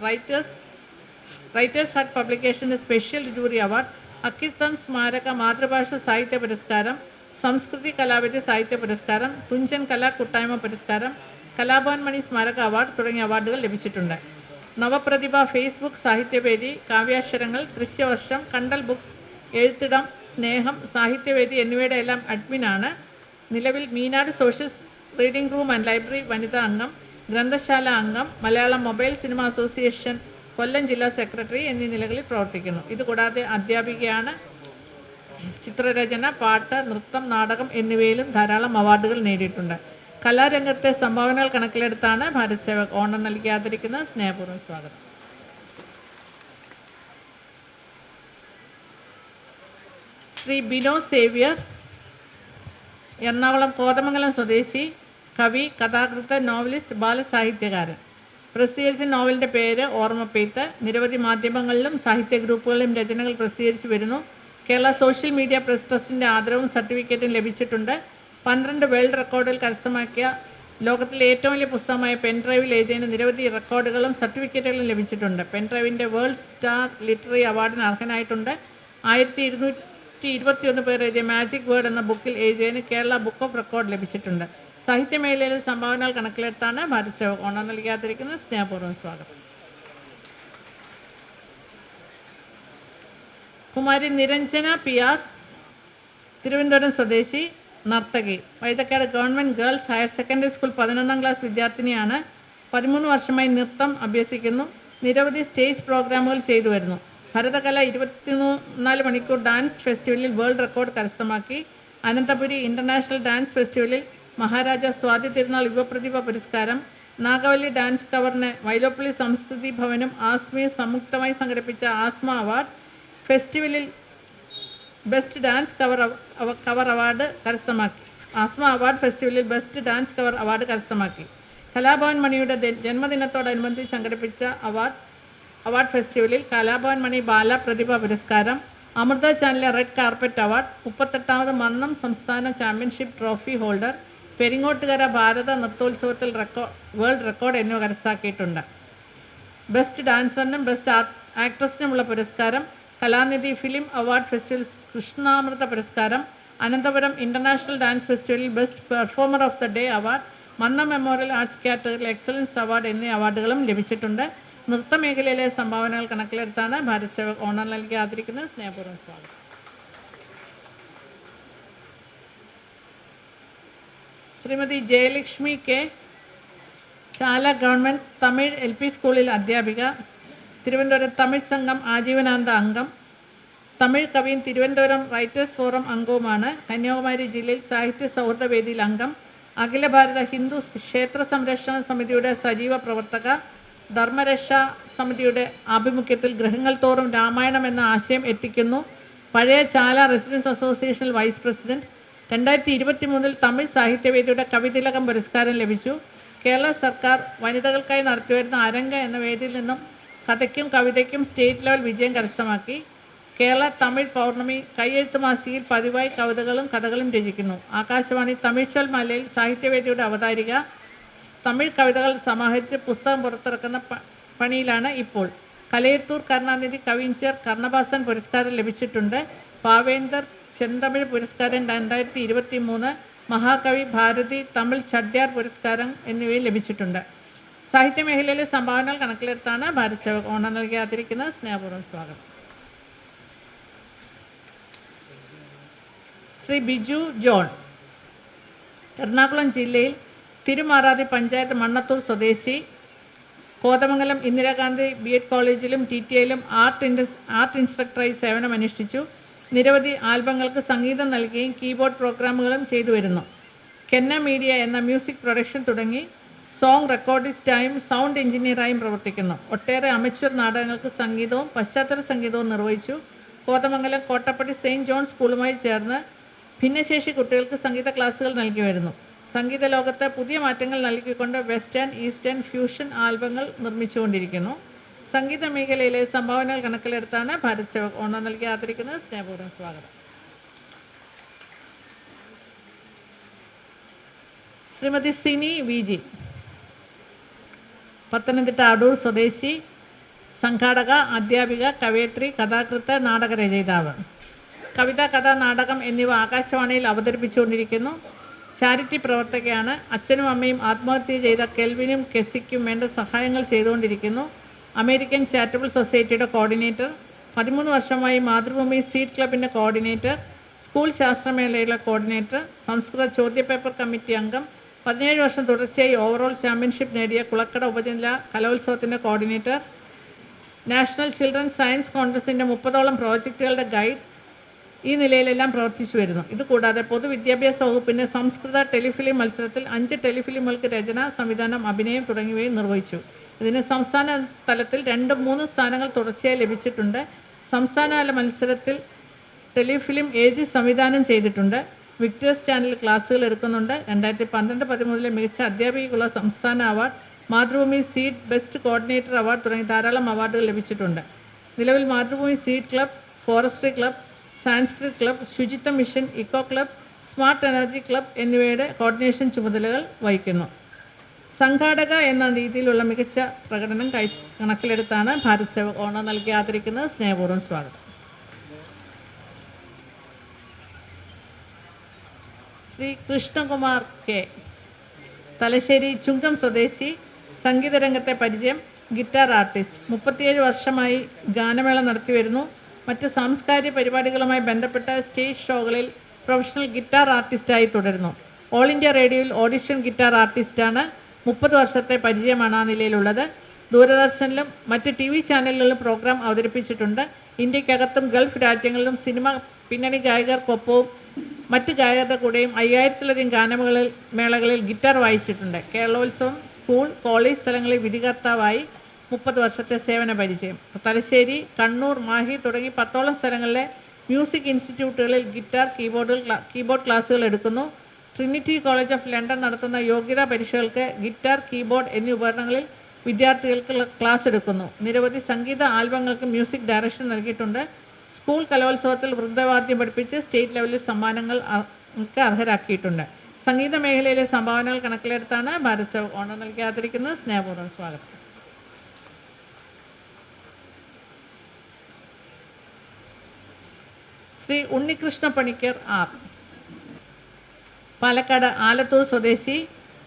writers hut പബ്ലിക്കേഷൻ്റെ സ്പെഷ്യൽ ജൂറി അവാർഡ്, അക്കിത്തം സ്മാരക മാതൃഭാഷ സാഹിത്യ പുരസ്കാരം, സംസ്കൃതി കലാവിധി സാഹിത്യ പുരസ്കാരം, തുഞ്ചൻ കലാ കൂട്ടായ്മ പുരസ്കാരം, കലാഭവൻ മണി സ്മാരക അവാർഡ് തുടങ്ങിയ അവാർഡുകൾ ലഭിച്ചിട്ടുണ്ട്. നവപ്രതിഭ ഫേസ്ബുക്ക് സാഹിത്യവേദി, കാവ്യാക്ഷരങ്ങൾ, ദൃശ്യവർഷം, കണ്ടൽ ബുക്സ്, എഴുത്തിടം, സ്നേഹം, സാഹിത്യവേദി എന്നിവയുടെ എല്ലാം അഡ്മിനാണ്. നിലവിൽ Meenad social reading room and library വനിതാ അംഗം, ഗ്രന്ഥശാല അംഗം, മലയാളം മൊബൈൽ സിനിമ അസോസിയേഷൻ കൊല്ലം ജില്ലാ സെക്രട്ടറി എന്നീ നിലകളിൽ പ്രവർത്തിക്കുന്നു. ഇതുകൂടാതെ അധ്യാപികയാണ്. ചിത്രരചന, പാട്ട്, നൃത്തം, നാടകം എന്നിവയിലും ധാരാളം അവാർഡുകൾ നേടിയിട്ടുണ്ട്. കലാരംഗത്തെ സംഭാവനകൾ കണക്കിലെടുത്താണ് ഭാരത് സേവക് ഓണർ നൽകി ആദരിക്കുന്നത്. സ്നേഹപൂർവ്വം സ്വാഗതം. ശ്രീ ബിനോ സേവ്യർ, എറണാകുളം കോതമംഗലം സ്വദേശി, കവി, കഥാകൃത്ത്, നോവലിസ്റ്റ്, ബാലസാഹിത്യകാരൻ. പ്രസിദ്ധീകരിച്ച നോവലിൻ്റെ പേര് ഓർമ്മപ്പെയ്ത്ത്. നിരവധി മാധ്യമങ്ങളിലും സാഹിത്യ ഗ്രൂപ്പുകളിലും രചനകൾ പ്രസിദ്ധീകരിച്ചു വരുന്നു. കേരള സോഷ്യൽ മീഡിയ പ്രസ് ട്രസ്റ്റിൻ്റെ ആദരവും സർട്ടിഫിക്കറ്റും ലഭിച്ചിട്ടുണ്ട്. 12 വേൾഡ് റെക്കോർഡുകൾ കരസ്ഥമാക്കിയ ലോകത്തിലെ ഏറ്റവും വലിയ പുസ്തകമായ പെൻഡ്രൈവിൽ എഴുതിയതിന് നിരവധി റെക്കോർഡുകളും സർട്ടിഫിക്കറ്റുകളും ലഭിച്ചിട്ടുണ്ട്. പെൻഡ്രൈവിൻ്റെ വേൾഡ് സ്റ്റാർ ലിറ്റററി അവാർഡിന് അർഹനായിട്ടുണ്ട്. 1221 പേർ എഴുതിയ മാജിക് വേർഡ് എന്ന ബുക്കിൽ എഴുതിയതിന് കേരള ബുക്ക് ഓഫ് റെക്കോർഡ് ലഭിച്ചിട്ടുണ്ട്. സാഹിത്യമേഖലയിലെ സംഭാവനകൾ കണക്കിലെടുത്താണ് ഭാരത് സേവക് ഓണർ നൽകാതിരിക്കുന്നത്. സ്നേഹപൂർവ്വം സ്വാഗതം. കുമാരി നിരഞ്ജന PR, തിരുവനന്തപുരം സ്വദേശി, നർത്തകി. Vaithakkad government girls higher secondary school 11ാം ക്ലാസ് വിദ്യാർത്ഥിനിയാണ്. 13 വർഷമായി നൃത്തം അഭ്യസിക്കുന്നു. നിരവധി സ്റ്റേജ് പ്രോഗ്രാമുകൾ ചെയ്തു വരുന്നു. ഭരതകല 24 മണിക്കൂർ ഡാൻസ് ഫെസ്റ്റിവലിൽ വേൾഡ് റെക്കോർഡ് കരസ്ഥമാക്കി. അനന്തപുരി ഇൻ്റർനാഷണൽ ഡാൻസ് ഫെസ്റ്റിവലിൽ മഹാരാജ സ്വാതി തിരുനാൾ യുവപ്രതിഭ പുരസ്കാരം, നാഗവല്ലി ഡാൻസ് കവറിന് വൈലോപ്പള്ളി സംസ്കൃതി ഭവനും ആസ്മയും സംയുക്തമായി സംഘടിപ്പിച്ച ആസ്മ അവാർഡ്, ഫെസ്റ്റിവലിൽ ബെസ്റ്റ് ഡാൻസ് കവർ അവാർഡ് കരസ്ഥമാക്കി. ആസ്മ അവാർഡ് ഫെസ്റ്റിവലിൽ ബെസ്റ്റ് ഡാൻസ് കവർ അവാർഡ് കരസ്ഥമാക്കി. കലാഭവൻ മണിയുടെ ജന്മദിനത്തോടനുബന്ധിച്ച് സംഘടിപ്പിച്ച അവാർഡ് ഫെസ്റ്റിവലിൽ കലാഭവൻ മണി ബാല പ്രതിഭ പുരസ്കാരം, അമൃത ചാനലിലെ റെഡ് കാർപ്പറ്റ് അവാർഡ്, 38ാമത് മന്നം സംസ്ഥാന ചാമ്പ്യൻഷിപ്പ് ട്രോഫി ഹോൾഡർ, പെരിങ്ങോട്ടുകര ഭാരത നൃത്തോത്സവത്തിൽ വേൾഡ് റെക്കോർഡ് എന്നിവ കരസ്ഥമാക്കിയിട്ടുണ്ട്. ബെസ്റ്റ് ഡാൻസറിനും ബെസ്റ്റ് ആക്ട്രസിനുമുള്ള പുരസ്കാരം Kalanidhi film award festival Krishnamrutha പുരസ്കാരം, അനന്തപുരം ഇൻ്റർനാഷണൽ ഡാൻസ് ഫെസ്റ്റിവലിൽ best performer of the day award, Mannam memorial arts കാറ്റഗറിയിൽ എക്സലൻസ് അവാർഡ് എന്നീ അവാർഡുകളും ലഭിച്ചിട്ടുണ്ട്. നൃത്തമേഖലയിലെ സംഭാവനകൾ കണക്കിലെടുത്താണ് ഭാരത് സേവക് ഓണർ നൽകി ആദരിക്കുന്നത്. സ്നേഹപൂർവ്വം സ്വാഗതം. ശ്രീമതി ജയലക്ഷ്മി കെ, ചാല ഗവൺമെൻറ് തമിഴ് LP സ്കൂളിൽ അധ്യാപിക, തിരുവനന്തപുരം തമിഴ് സംഘം ആജീവനാന്ത അംഗം, തമിഴ് കവിയും തിരുവനന്തപുരം റൈറ്റേഴ്സ് ഫോറം അംഗവുമാണ്. കന്യാകുമാരി ജില്ലയിൽ സാഹിത്യ സൗഹൃദ വേദിയിൽ അംഗം, അഖില ഭാരത ഹിന്ദു ക്ഷേത്ര സംരക്ഷണ സമിതിയുടെ സജീവ പ്രവർത്തക, ധർമ്മരക്ഷാ സമിതിയുടെ ആഭിമുഖ്യത്തിൽ ഗൃഹങ്ങൾ തോറും രാമായണം എന്ന ആശയം എത്തിക്കുന്നു. പഴയ Chala residence association vice president. 2023 Tamil സാഹിത്യവേദിയുടെ കവിതിലകം പുരസ്കാരം ലഭിച്ചു. കേരള സർക്കാർ വനിതകൾക്കായി നടത്തിവരുന്ന അരങ്ങ എന്ന വേദിയിൽ നിന്നും കഥയ്ക്കും കവിതയ്ക്കും സ്റ്റേറ്റ് ലെവൽ വിജയം കരസ്ഥമാക്കി. കേരള തമിഴ് പൗർണമി കയ്യെഴുത്ത് മാസികയിൽ പതിവായി കവിതകളും കഥകളും രചിക്കുന്നു. ആകാശവാണി തമിഴ്ചൊൽ മലയിൽ സാഹിത്യവേദിയുടെ അവതാരിക. തമിഴ് കവിതകൾ സമാഹരിച്ച് പുസ്തകം പുറത്തിറക്കുന്ന പണിയിലാണ് ഇപ്പോൾ. കലയത്തൂർ കരുണാനിധി കവിഞ്ചർ കർണഭാസൻ പുരസ്കാരം ലഭിച്ചിട്ടുണ്ട്. പാവേന്ദർ ചെന്തമിഴ് പുരസ്കാരം 2023, മഹാകവി ഭാരതി തമിഴ് ചഡ്യാർ പുരസ്കാരം എന്നിവയിൽ ലഭിച്ചിട്ടുണ്ട്. സാഹിത്യമേഖലയിലെ സംഭാവനകൾ കണക്കിലെടുത്താണ് ഭാരത് സേവക് ഓണർ നൽകി ആദരിക്കുന്നത്. സ്നേഹപൂർവ്വം സ്വാഗതം. ശ്രീ ബിജു ജോൺ, എറണാകുളം ജില്ലയിൽ തിരുമാറാതി പഞ്ചായത്ത് മണ്ണത്തൂർ സ്വദേശി, കോതമംഗലം ഇന്ദിരാഗാന്ധി BEd കോളേജിലും TTIയിലും ആർട്ട് ഇൻസ്ട്രക്ടറായി സേവനമനുഷ്ഠിച്ചു. നിരവധി ആൽബങ്ങൾക്ക് സംഗീതം നൽകുകയും കീബോർഡ് പ്രോഗ്രാമുകളും ചെയ്തു വരുന്നു. കെന്ന മീഡിയ എന്ന മ്യൂസിക് പ്രൊഡക്ഷൻ തുടങ്ങി സോങ് റെക്കോർഡിസ്റ്റായും സൗണ്ട് എഞ്ചിനീയറായും പ്രവർത്തിക്കുന്നു. ഒട്ടേറെ അമച്വർ നാടകങ്ങൾക്ക് സംഗീതവും പശ്ചാത്തല സംഗീതവും നിർവഹിച്ചു. കോതമംഗലം കോട്ടപ്പടി സെയിൻറ്റ് ജോൺ സ്കൂളുമായി ചേർന്ന് ഭിന്നശേഷി കുട്ടികൾക്ക് സംഗീത ക്ലാസുകൾ നൽകി വരുന്നു. സംഗീത ലോകത്ത് പുതിയ മാറ്റങ്ങൾ നൽകിക്കൊണ്ട് വെസ്റ്റേൺ, ഈസ്റ്റേൺ, ഫ്യൂഷൻ ആൽബങ്ങൾ നിർമ്മിച്ചുകൊണ്ടിരിക്കുന്നു. സംഗീത മേഖലയിലെ സംഭാവനകൾ കണക്കിലെടുത്താണ് ഭാരത് സേവക് ഓണർ നൽകി ആദരിക്കുന്നത്. സ്നേഹപൂർവ്വം സ്വാഗതം. ശ്രീമതി സിനി VG, പത്തനംതിട്ട അടൂർ സ്വദേശി, സംഘാടക, അധ്യാപിക, കവയത്രി, കഥാകൃത്ത്, നാടകരചയിതാവ്. കവിത, കഥ, നാടകം എന്നിവ ആകാശവാണിയിൽ അവതരിപ്പിച്ചുകൊണ്ടിരിക്കുന്നു. ചാരിറ്റി പ്രവർത്തകയാണ്. അച്ഛനും അമ്മയും ആത്മഹത്യ ചെയ്ത കെൽവിനും കെസിക്കും വേണ്ട സഹായങ്ങൾ ചെയ്തുകൊണ്ടിരിക്കുന്നു. അമേരിക്കൻ ചാരിറ്റബിൾ സൊസൈറ്റിയുടെ കോർഡിനേറ്റർ, 13 വർഷമായി മാതൃഭൂമി സീഡ് ക്ലബിൻ്റെ കോർഡിനേറ്റർ, സ്കൂൾ ശാസ്ത്രമേളയിലെ കോർഡിനേറ്റർ, സംസ്കൃത ചോദ്യപേപ്പർ കമ്മിറ്റി അംഗം, 17 വർഷം തുടർച്ചയായി ഓവറോൾ ചാമ്പ്യൻഷിപ്പ് നേടിയ കുളക്കട ഉപജില്ല കലോത്സവത്തിൻ്റെ കോർഡിനേറ്റർ, നാഷണൽ ചിൽഡ്രൻ സയൻസ് കോൺഗ്രസിൻ്റെ 30ഓളം പ്രോജക്റ്റുകളുടെ ഗൈഡ്, ഈ നിലയിലെല്ലാം പ്രവർത്തിച്ചു വരുന്നു. ഇതുകൂടാതെ പൊതുവിദ്യാഭ്യാസ വകുപ്പിൻ്റെ സംസ്കൃത ടെലിഫിലിം മത്സരത്തിൽ 5 ടെലിഫിലിമുകൾക്ക് രചന, സംവിധാനം, അഭിനയം തുടങ്ങിയവയും നിർവഹിച്ചു. ഇതിന് സംസ്ഥാന തലത്തിൽ 2-3 സ്ഥാനങ്ങൾ തുടർച്ചയായി ലഭിച്ചിട്ടുണ്ട്. സംസ്ഥാനതല മത്സരത്തിൽ ടെലിഫിലിം എഴുതി സംവിധാനം ചെയ്തിട്ടുണ്ട്. വിക്ടേഴ്സ് ചാനൽ ക്ലാസ്സുകൾ എടുക്കുന്നുണ്ട്. 2012-13 മികച്ച അധ്യാപികയ്ക്കുള്ള സംസ്ഥാന award, Mathrubhumi seed best coordinator award തുടങ്ങി ധാരാളം അവാർഡുകൾ ലഭിച്ചിട്ടുണ്ട്. നിലവിൽ Mathrubhumi seed club, forestry club, Sanskrit club, ശുചിത്വ mission, eco club, smart energy club എന്നിവയുടെ കോർഡിനേഷൻ ചുമതലകൾ വഹിക്കുന്നു. സംഘാടക എന്ന രീതിയിലുള്ള മികച്ച പ്രകടനം കണക്കിലെടുത്താണ് ഭാരത് സേവക് ഓണർ നൽകി ആദരിക്കുന്നത്. സ്നേഹപൂർവ്വം സ്വാഗതം. ശ്രീ കൃഷ്ണകുമാർ കെ, തലശ്ശേരി ചുങ്കം സ്വദേശി, സംഗീതരംഗത്തെ പരിചയം, ഗിറ്റാർ ആർട്ടിസ്റ്റ്, 37 വർഷമായി ഗാനമേള നടത്തി വരുന്നു. മറ്റ് സാംസ്കാരിക പരിപാടികളുമായി ബന്ധപ്പെട്ട സ്റ്റേജ് ഷോകളിൽ പ്രൊഫഷണൽ ഗിറ്റാർ ആർട്ടിസ്റ്റായി തുടരുന്നു. ഓൾ ഇന്ത്യ റേഡിയോയിൽ ഓഡിഷൻ ഗിറ്റാർ ആർട്ടിസ്റ്റാണ്. 30 വർഷത്തെ പരിചയമാണ് ആ നിലയിലുള്ളത്. ദൂരദർശനിലും മറ്റ് TV ചാനലുകളിലും പ്രോഗ്രാം അവതരിപ്പിച്ചിട്ടുണ്ട്. ഇന്ത്യക്കകത്തും ഗൾഫ് രാജ്യങ്ങളിലും സിനിമ പിന്നണി ഗായകർക്കൊപ്പവും മറ്റ് ഗായകരുടെ കൂടെയും 5000-ലധികം ഗാനമേളകളിൽ ഗിറ്റാർ വായിച്ചിട്ടുണ്ട്. കേരളോത്സവം, സ്കൂൾ, കോളേജ് സ്ഥലങ്ങളിൽ വിധികർത്താവായി 30 വർഷത്തെ സേവന പരിചയം. തലശ്ശേരി, കണ്ണൂർ, മാഹി തുടങ്ങി 10ഓളം സ്ഥലങ്ങളിലെ മ്യൂസിക് ഇൻസ്റ്റിറ്റ്യൂട്ടുകളിൽ ഗിറ്റാർ, കീബോർഡ് ക്ലാസ്സുകൾ എടുക്കുന്നു. ട്രിനിറ്റി കോളേജ് ഓഫ് ലണ്ടൻ നടത്തുന്ന യോഗ്യതാ പരീക്ഷകൾക്ക് ഗിറ്റാർ, കീബോർഡ് എന്നീ ഉപകരണങ്ങളിൽ വിദ്യാർത്ഥികൾക്ക് ക്ലാസ് എടുക്കുന്നു. നിരവധി സംഗീത ആൽബങ്ങൾക്ക് മ്യൂസിക് ഡയറക്ഷൻ നൽകിയിട്ടുണ്ട്. സ്കൂൾ കലോത്സവത്തിൽ വൃന്ദവാദ്യം പഠിപ്പിച്ച് സ്റ്റേറ്റ് ലെവലിൽ സമ്മാനങ്ങൾക്ക് അർഹരാക്കിയിട്ടുണ്ട്. സംഗീത മേഖലയിലെ സംഭാവനകൾ കണക്കിലെടുത്താണ് ഭാരത് സേവക് ഓണർ നൽകി ആദരിക്കുന്നത്. സ്നേഹപൂർവ്വം സ്വാഗതം. ശ്രീ ഉണ്ണികൃഷ്ണ പണിക്കർ ആർ, പാലക്കാട് ആലത്തൂർ സ്വദേശി,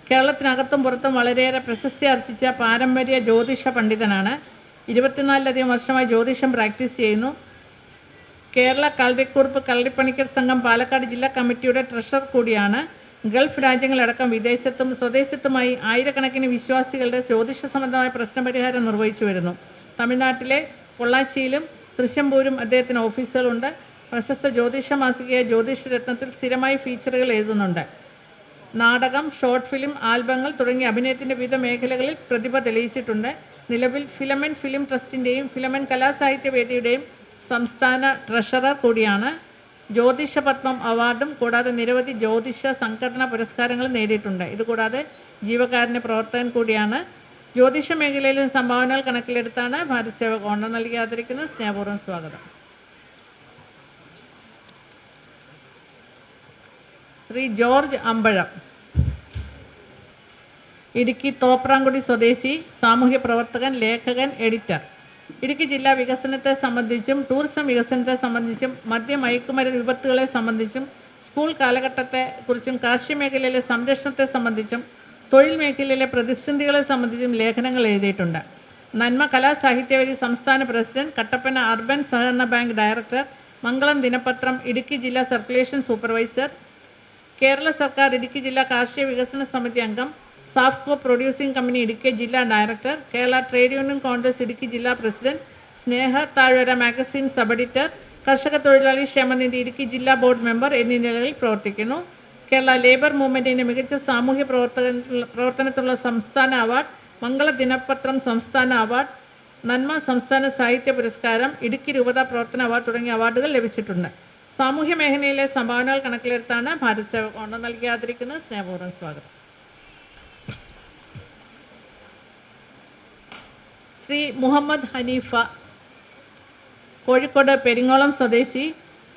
കേരളത്തിനകത്തും പുറത്തും വളരെയേറെ പ്രശസ്തി ആർജിച്ച പാരമ്പര്യ ജ്യോതിഷ പണ്ഡിതനാണ്. 24ലധികം വർഷമായി ജ്യോതിഷം പ്രാക്ടീസ് ചെയ്യുന്നു. കേരള കളരിക്കുറുപ്പ് കളരിപ്പണിക്കർ സംഘം പാലക്കാട് ജില്ലാ കമ്മിറ്റിയുടെ ട്രഷറർ കൂടിയാണ്. ഗൾഫ് രാജ്യങ്ങളടക്കം വിദേശത്തും സ്വദേശത്തുമായി ആയിരക്കണക്കിന് വിശ്വാസികളുടെ ജ്യോതിഷ സംബന്ധമായ പ്രശ്നപരിഹാരം നിർവഹിച്ചു വരുന്നു. തമിഴ്നാട്ടിലെ പൊള്ളാച്ചിയിലും തൃശ്ശൂരും അദ്ദേഹത്തിന് ഓഫീസുകളുണ്ട്. പ്രശസ്ത ജ്യോതിഷ മാസികയായ ജ്യോതിഷ രത്നത്തിൽ സ്ഥിരമായി ഫീച്ചറുകൾ എഴുതുന്നുണ്ട്. നാടകം, ഷോർട്ട് ഫിലിം, ആൽബങ്ങൾ തുടങ്ങിയ അഭിനയത്തിൻ്റെ വിവിധ മേഖലകളിൽ പ്രതിഭ തെളിയിച്ചിട്ടുണ്ട്. നിലവിൽ ഫിലമെൻ ഫിലിം ട്രസ്റ്റിൻ്റെയും ഫിലമെൻ കലാസാഹിത്യവേദിയുടെയും സംസ്ഥാന ട്രഷറർ കൂടിയാണ്. ജ്യോതിഷ പത്മം അവാർഡും കൂടാതെ നിരവധി ജ്യോതിഷ സംഘടനാ പുരസ്കാരങ്ങളും നേടിയിട്ടുണ്ട്. ഇതുകൂടാതെ ജീവകാരുണ്യ പ്രവർത്തകൻ കൂടിയാണ്. ജ്യോതിഷ മേഖലയിലെ സംഭാവനകൾ കണക്കിലെടുത്താണ് ഭാരത് സേവക് ഓണർ നൽകി ആദരിക്കുന്നത്. സ്നേഹപൂർവ്വം സ്വാഗതം. ശ്രീ ജോർജ് അമ്പഴം, ഇടുക്കി തോപ്രാംകുടി സ്വദേശി, സാമൂഹ്യ പ്രവർത്തകൻ, ലേഖകൻ, എഡിറ്റർ. ഇടുക്കി ജില്ലാ വികസനത്തെ സംബന്ധിച്ചും ടൂറിസം വികസനത്തെ സംബന്ധിച്ചും മദ്യമയക്കുമരുന്ന് വിപത്തുകളെ സംബന്ധിച്ചും സ്കൂൾ കാലഘട്ടത്തെക്കുറിച്ചും കാർഷിക മേഖലയിലെ സംരക്ഷണത്തെ സംബന്ധിച്ചും തൊഴിൽ മേഖലയിലെ പ്രതിസന്ധികളെ സംബന്ധിച്ചും ലേഖനങ്ങൾ എഴുതിയിട്ടുണ്ട്. നന്മ കലാസാഹിത്യവേദി സംസ്ഥാന പ്രസിഡന്റ്, കട്ടപ്പന അർബൻ സഹകരണ ബാങ്ക് ഡയറക്ടർ, മംഗളം ദിനപത്രം ഇടുക്കി ജില്ലാ സർക്കുലേഷൻ സൂപ്പർവൈസർ, കേരള സർക്കാർ ഇടുക്കി ജില്ലാ കാർഷിക വികസന സമിതി അംഗം, സാഫ്കോ പ്രൊഡ്യൂസിംഗ് കമ്പനി ഇടുക്കി ജില്ലാ director, Kerala trade union Congress Idukki ജില്ലാ പ്രസിഡന്റ്, സ്നേഹ താഴ്വര മാഗസിൻ സബ് എഡിറ്റർ, കർഷക തൊഴിലാളി ക്ഷേമനിധി ഇടുക്കി ജില്ലാ ബോർഡ് മെമ്പർ എന്നീ നിലകളിൽ പ്രവർത്തിക്കുന്നു. കേരള ലേബർ മൂവ്മെൻറ്റിൻ്റെ മികച്ച സാമൂഹ്യ പ്രവർത്തനത്തിനുള്ള സംസ്ഥാന അവാർഡ്, മംഗള ദിനപത്രം സംസ്ഥാന അവാർഡ്, നന്മ സംസ്ഥാന സാഹിത്യ പുരസ്കാരം, ഇടുക്കി രൂപത പ്രവർത്തന അവാർഡ് തുടങ്ങിയ അവാർഡുകൾ ലഭിച്ചിട്ടുണ്ട്. സാമൂഹ്യ മേഖലയിലെ സംഭാവനകൾ കണക്കിലെടുത്താണ് ഭാരത് സേവക് ഓണർ നൽകി ആദരിക്കുന്നത്. സ്നേഹപൂർവ്വം സ്വാഗതം. ശ്രീ മുഹമ്മദ് ഹനീഫ, കോഴിക്കോട് പെരിങ്ങോളം സ്വദേശി,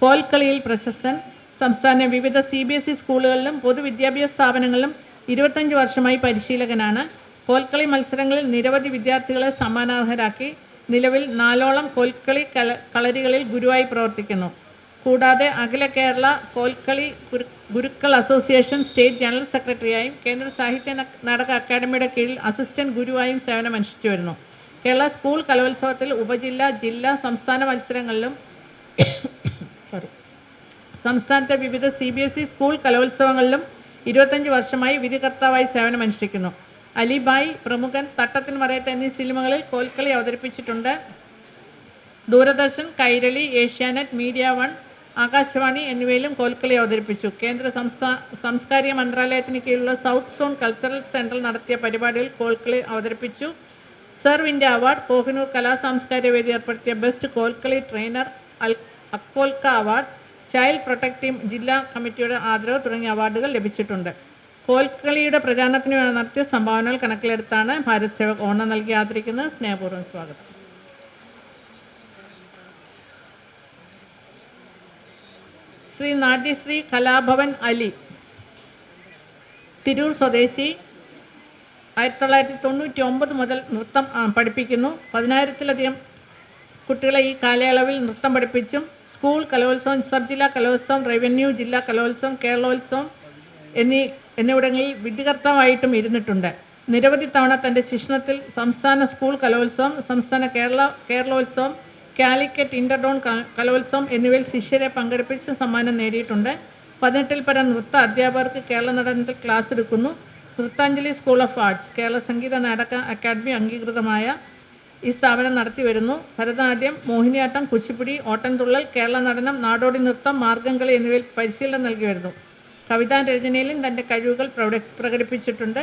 കോൽക്കളിയിൽ പ്രശസ്തൻ, സംസ്ഥാന വിവിധ CBSE സ്കൂളുകളിലും പൊതുവിദ്യാഭ്യാസ സ്ഥാപനങ്ങളിലും 25 വർഷമായി പരിശീലകനാണ്. കോൽക്കളി മത്സരങ്ങളിൽ നിരവധി വിദ്യാർത്ഥികളെ സമ്മാനാർഹരാക്കി. നിലവിൽ 4ഓളം കോൽക്കളി കളരികളിൽ ഗുരുവായി പ്രവർത്തിക്കുന്നു. കൂടാതെ അഖില കേരള കോൽക്കളി ഗുരുക്കൾ അസോസിയേഷൻ സ്റ്റേറ്റ് ജനറൽ സെക്രട്ടറിയായും കേന്ദ്ര സാഹിത്യ നാടക അക്കാദമിയുടെ കീഴിൽ അസിസ്റ്റന്റ് ഗുരുവായും സേവനമനുഷ്ഠിച്ചു വരുന്നു. കേരള സ്കൂൾ കലോത്സവത്തിൽ ഉപജില്ല, ജില്ലാ, സംസ്ഥാന മത്സരങ്ങളിലും സംസ്ഥാനത്തെ വിവിധ CBSE സ്കൂൾ കലോത്സവങ്ങളിലും 25 വർഷമായി വിധികർത്താവായി സേവനമനുഷ്ഠിക്കുന്നു. അലിബായ്, പ്രമുഖൻ, തട്ടത്തിൻ മറയത്ത് എന്നീ സിനിമകളിൽ കോൽക്കളി അവതരിപ്പിച്ചിട്ടുണ്ട്. ദൂരദർശൻ, കൈരളി, ഏഷ്യാനെറ്റ്, മീഡിയ വൺ, ആകാശവാണി എന്നിവയിലും കോൽക്കളി അവതരിപ്പിച്ചു. കേന്ദ്ര സാംസ്കാരിക മന്ത്രാലയത്തിന് കീഴിലുള്ള സൗത്ത് സോൺ കൾച്ചറൽ സെൻറ്ററിൽ നടത്തിയ പരിപാടിയിൽ കോൽക്കളി അവതരിപ്പിച്ചു. സർവ് ഇന്ത്യ അവാർഡ്, കോഹിനൂർ കലാസാംസ്കാരിക വേദി ഏർപ്പെടുത്തിയ ബെസ്റ്റ് കോൽക്കളി ട്രെയിനർ അക്കോൽക്ക അവാർഡ്, ചൈൽഡ് പ്രൊട്ടക്ട് ടീം ജില്ലാ കമ്മിറ്റിയുടെ ആദരവ് തുടങ്ങിയ അവാർഡുകൾ ലഭിച്ചിട്ടുണ്ട്. കോൽക്കളിയുടെ പ്രചാരണത്തിന് നടത്തിയ സംഭാവനകൾ കണക്കിലെടുത്താണ് ഭാരത് സേവക് ഓണർ നൽകി ആദരിക്കുന്നത്. സ്നേഹപൂർവ്വം സ്വാഗതം. ശ്രീ നാട്യശ്രീ കലാഭവൻ അലി, തിരൂർ സ്വദേശി, 1999 മുതൽ നൃത്തം പഠിപ്പിക്കുന്നു. 10,000-ലധികം കുട്ടികളെ ഈ കാലയളവിൽ നൃത്തം പഠിപ്പിച്ചും സ്കൂൾ കലോത്സവം, സബ് ജില്ലാ കലോത്സവം, റവന്യൂ ജില്ലാ കലോത്സവം, കേരളോത്സവം എന്നിവിടങ്ങളിൽ വിധികർത്താവായിട്ടും ഇരുന്നിട്ടുണ്ട്. നിരവധി തവണ തൻ്റെ ശിക്ഷണത്തിൽ സംസ്ഥാന സ്കൂൾ കലോത്സവം, സംസ്ഥാന കേരളോത്സവം, കാലിക്കറ്റ് ഇൻ്റർടൗൺ കലോത്സവം എന്നിവയിൽ ശിഷ്യരെ പങ്കെടുപ്പിച്ച് സമ്മാനം നേടിയിട്ടുണ്ട്. 18-ൽ പരം നൃത്ത അധ്യാപകർക്ക് കേരള നടനത്തിൽ ക്ലാസ് എടുക്കുന്നു. നൃത്താഞ്ജലി school of arts, Kerala Sangeetha Nataka academy അംഗീകൃതമായ ഈ സ്ഥാപനം നടത്തി വരുന്നു. ഭരതനാട്യം, മോഹിനിയാട്ടം, കുച്ചിപ്പുടി, ഓട്ടൻതുള്ളൽ, കേരള നടനം, നാടോടി നൃത്തം, മാർഗംകളി എന്നിവയിൽ പരിശീലനം നൽകി വരുന്നു. കവിതാ രചനയിലും തൻ്റെ കഴിവുകൾ പ്രകടിപ്പിച്ചിട്ടുണ്ട്.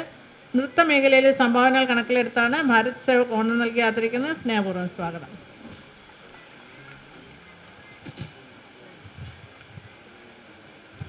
നൃത്ത മേഖലയിലെ സംഭാവനകൾ കണക്കിലെടുത്താണ് ഭാരത് സേവക് ഓണം നൽകി ആദരിക്കുന്നത്. സ്നേഹപൂർവ്വം സ്വാഗതം.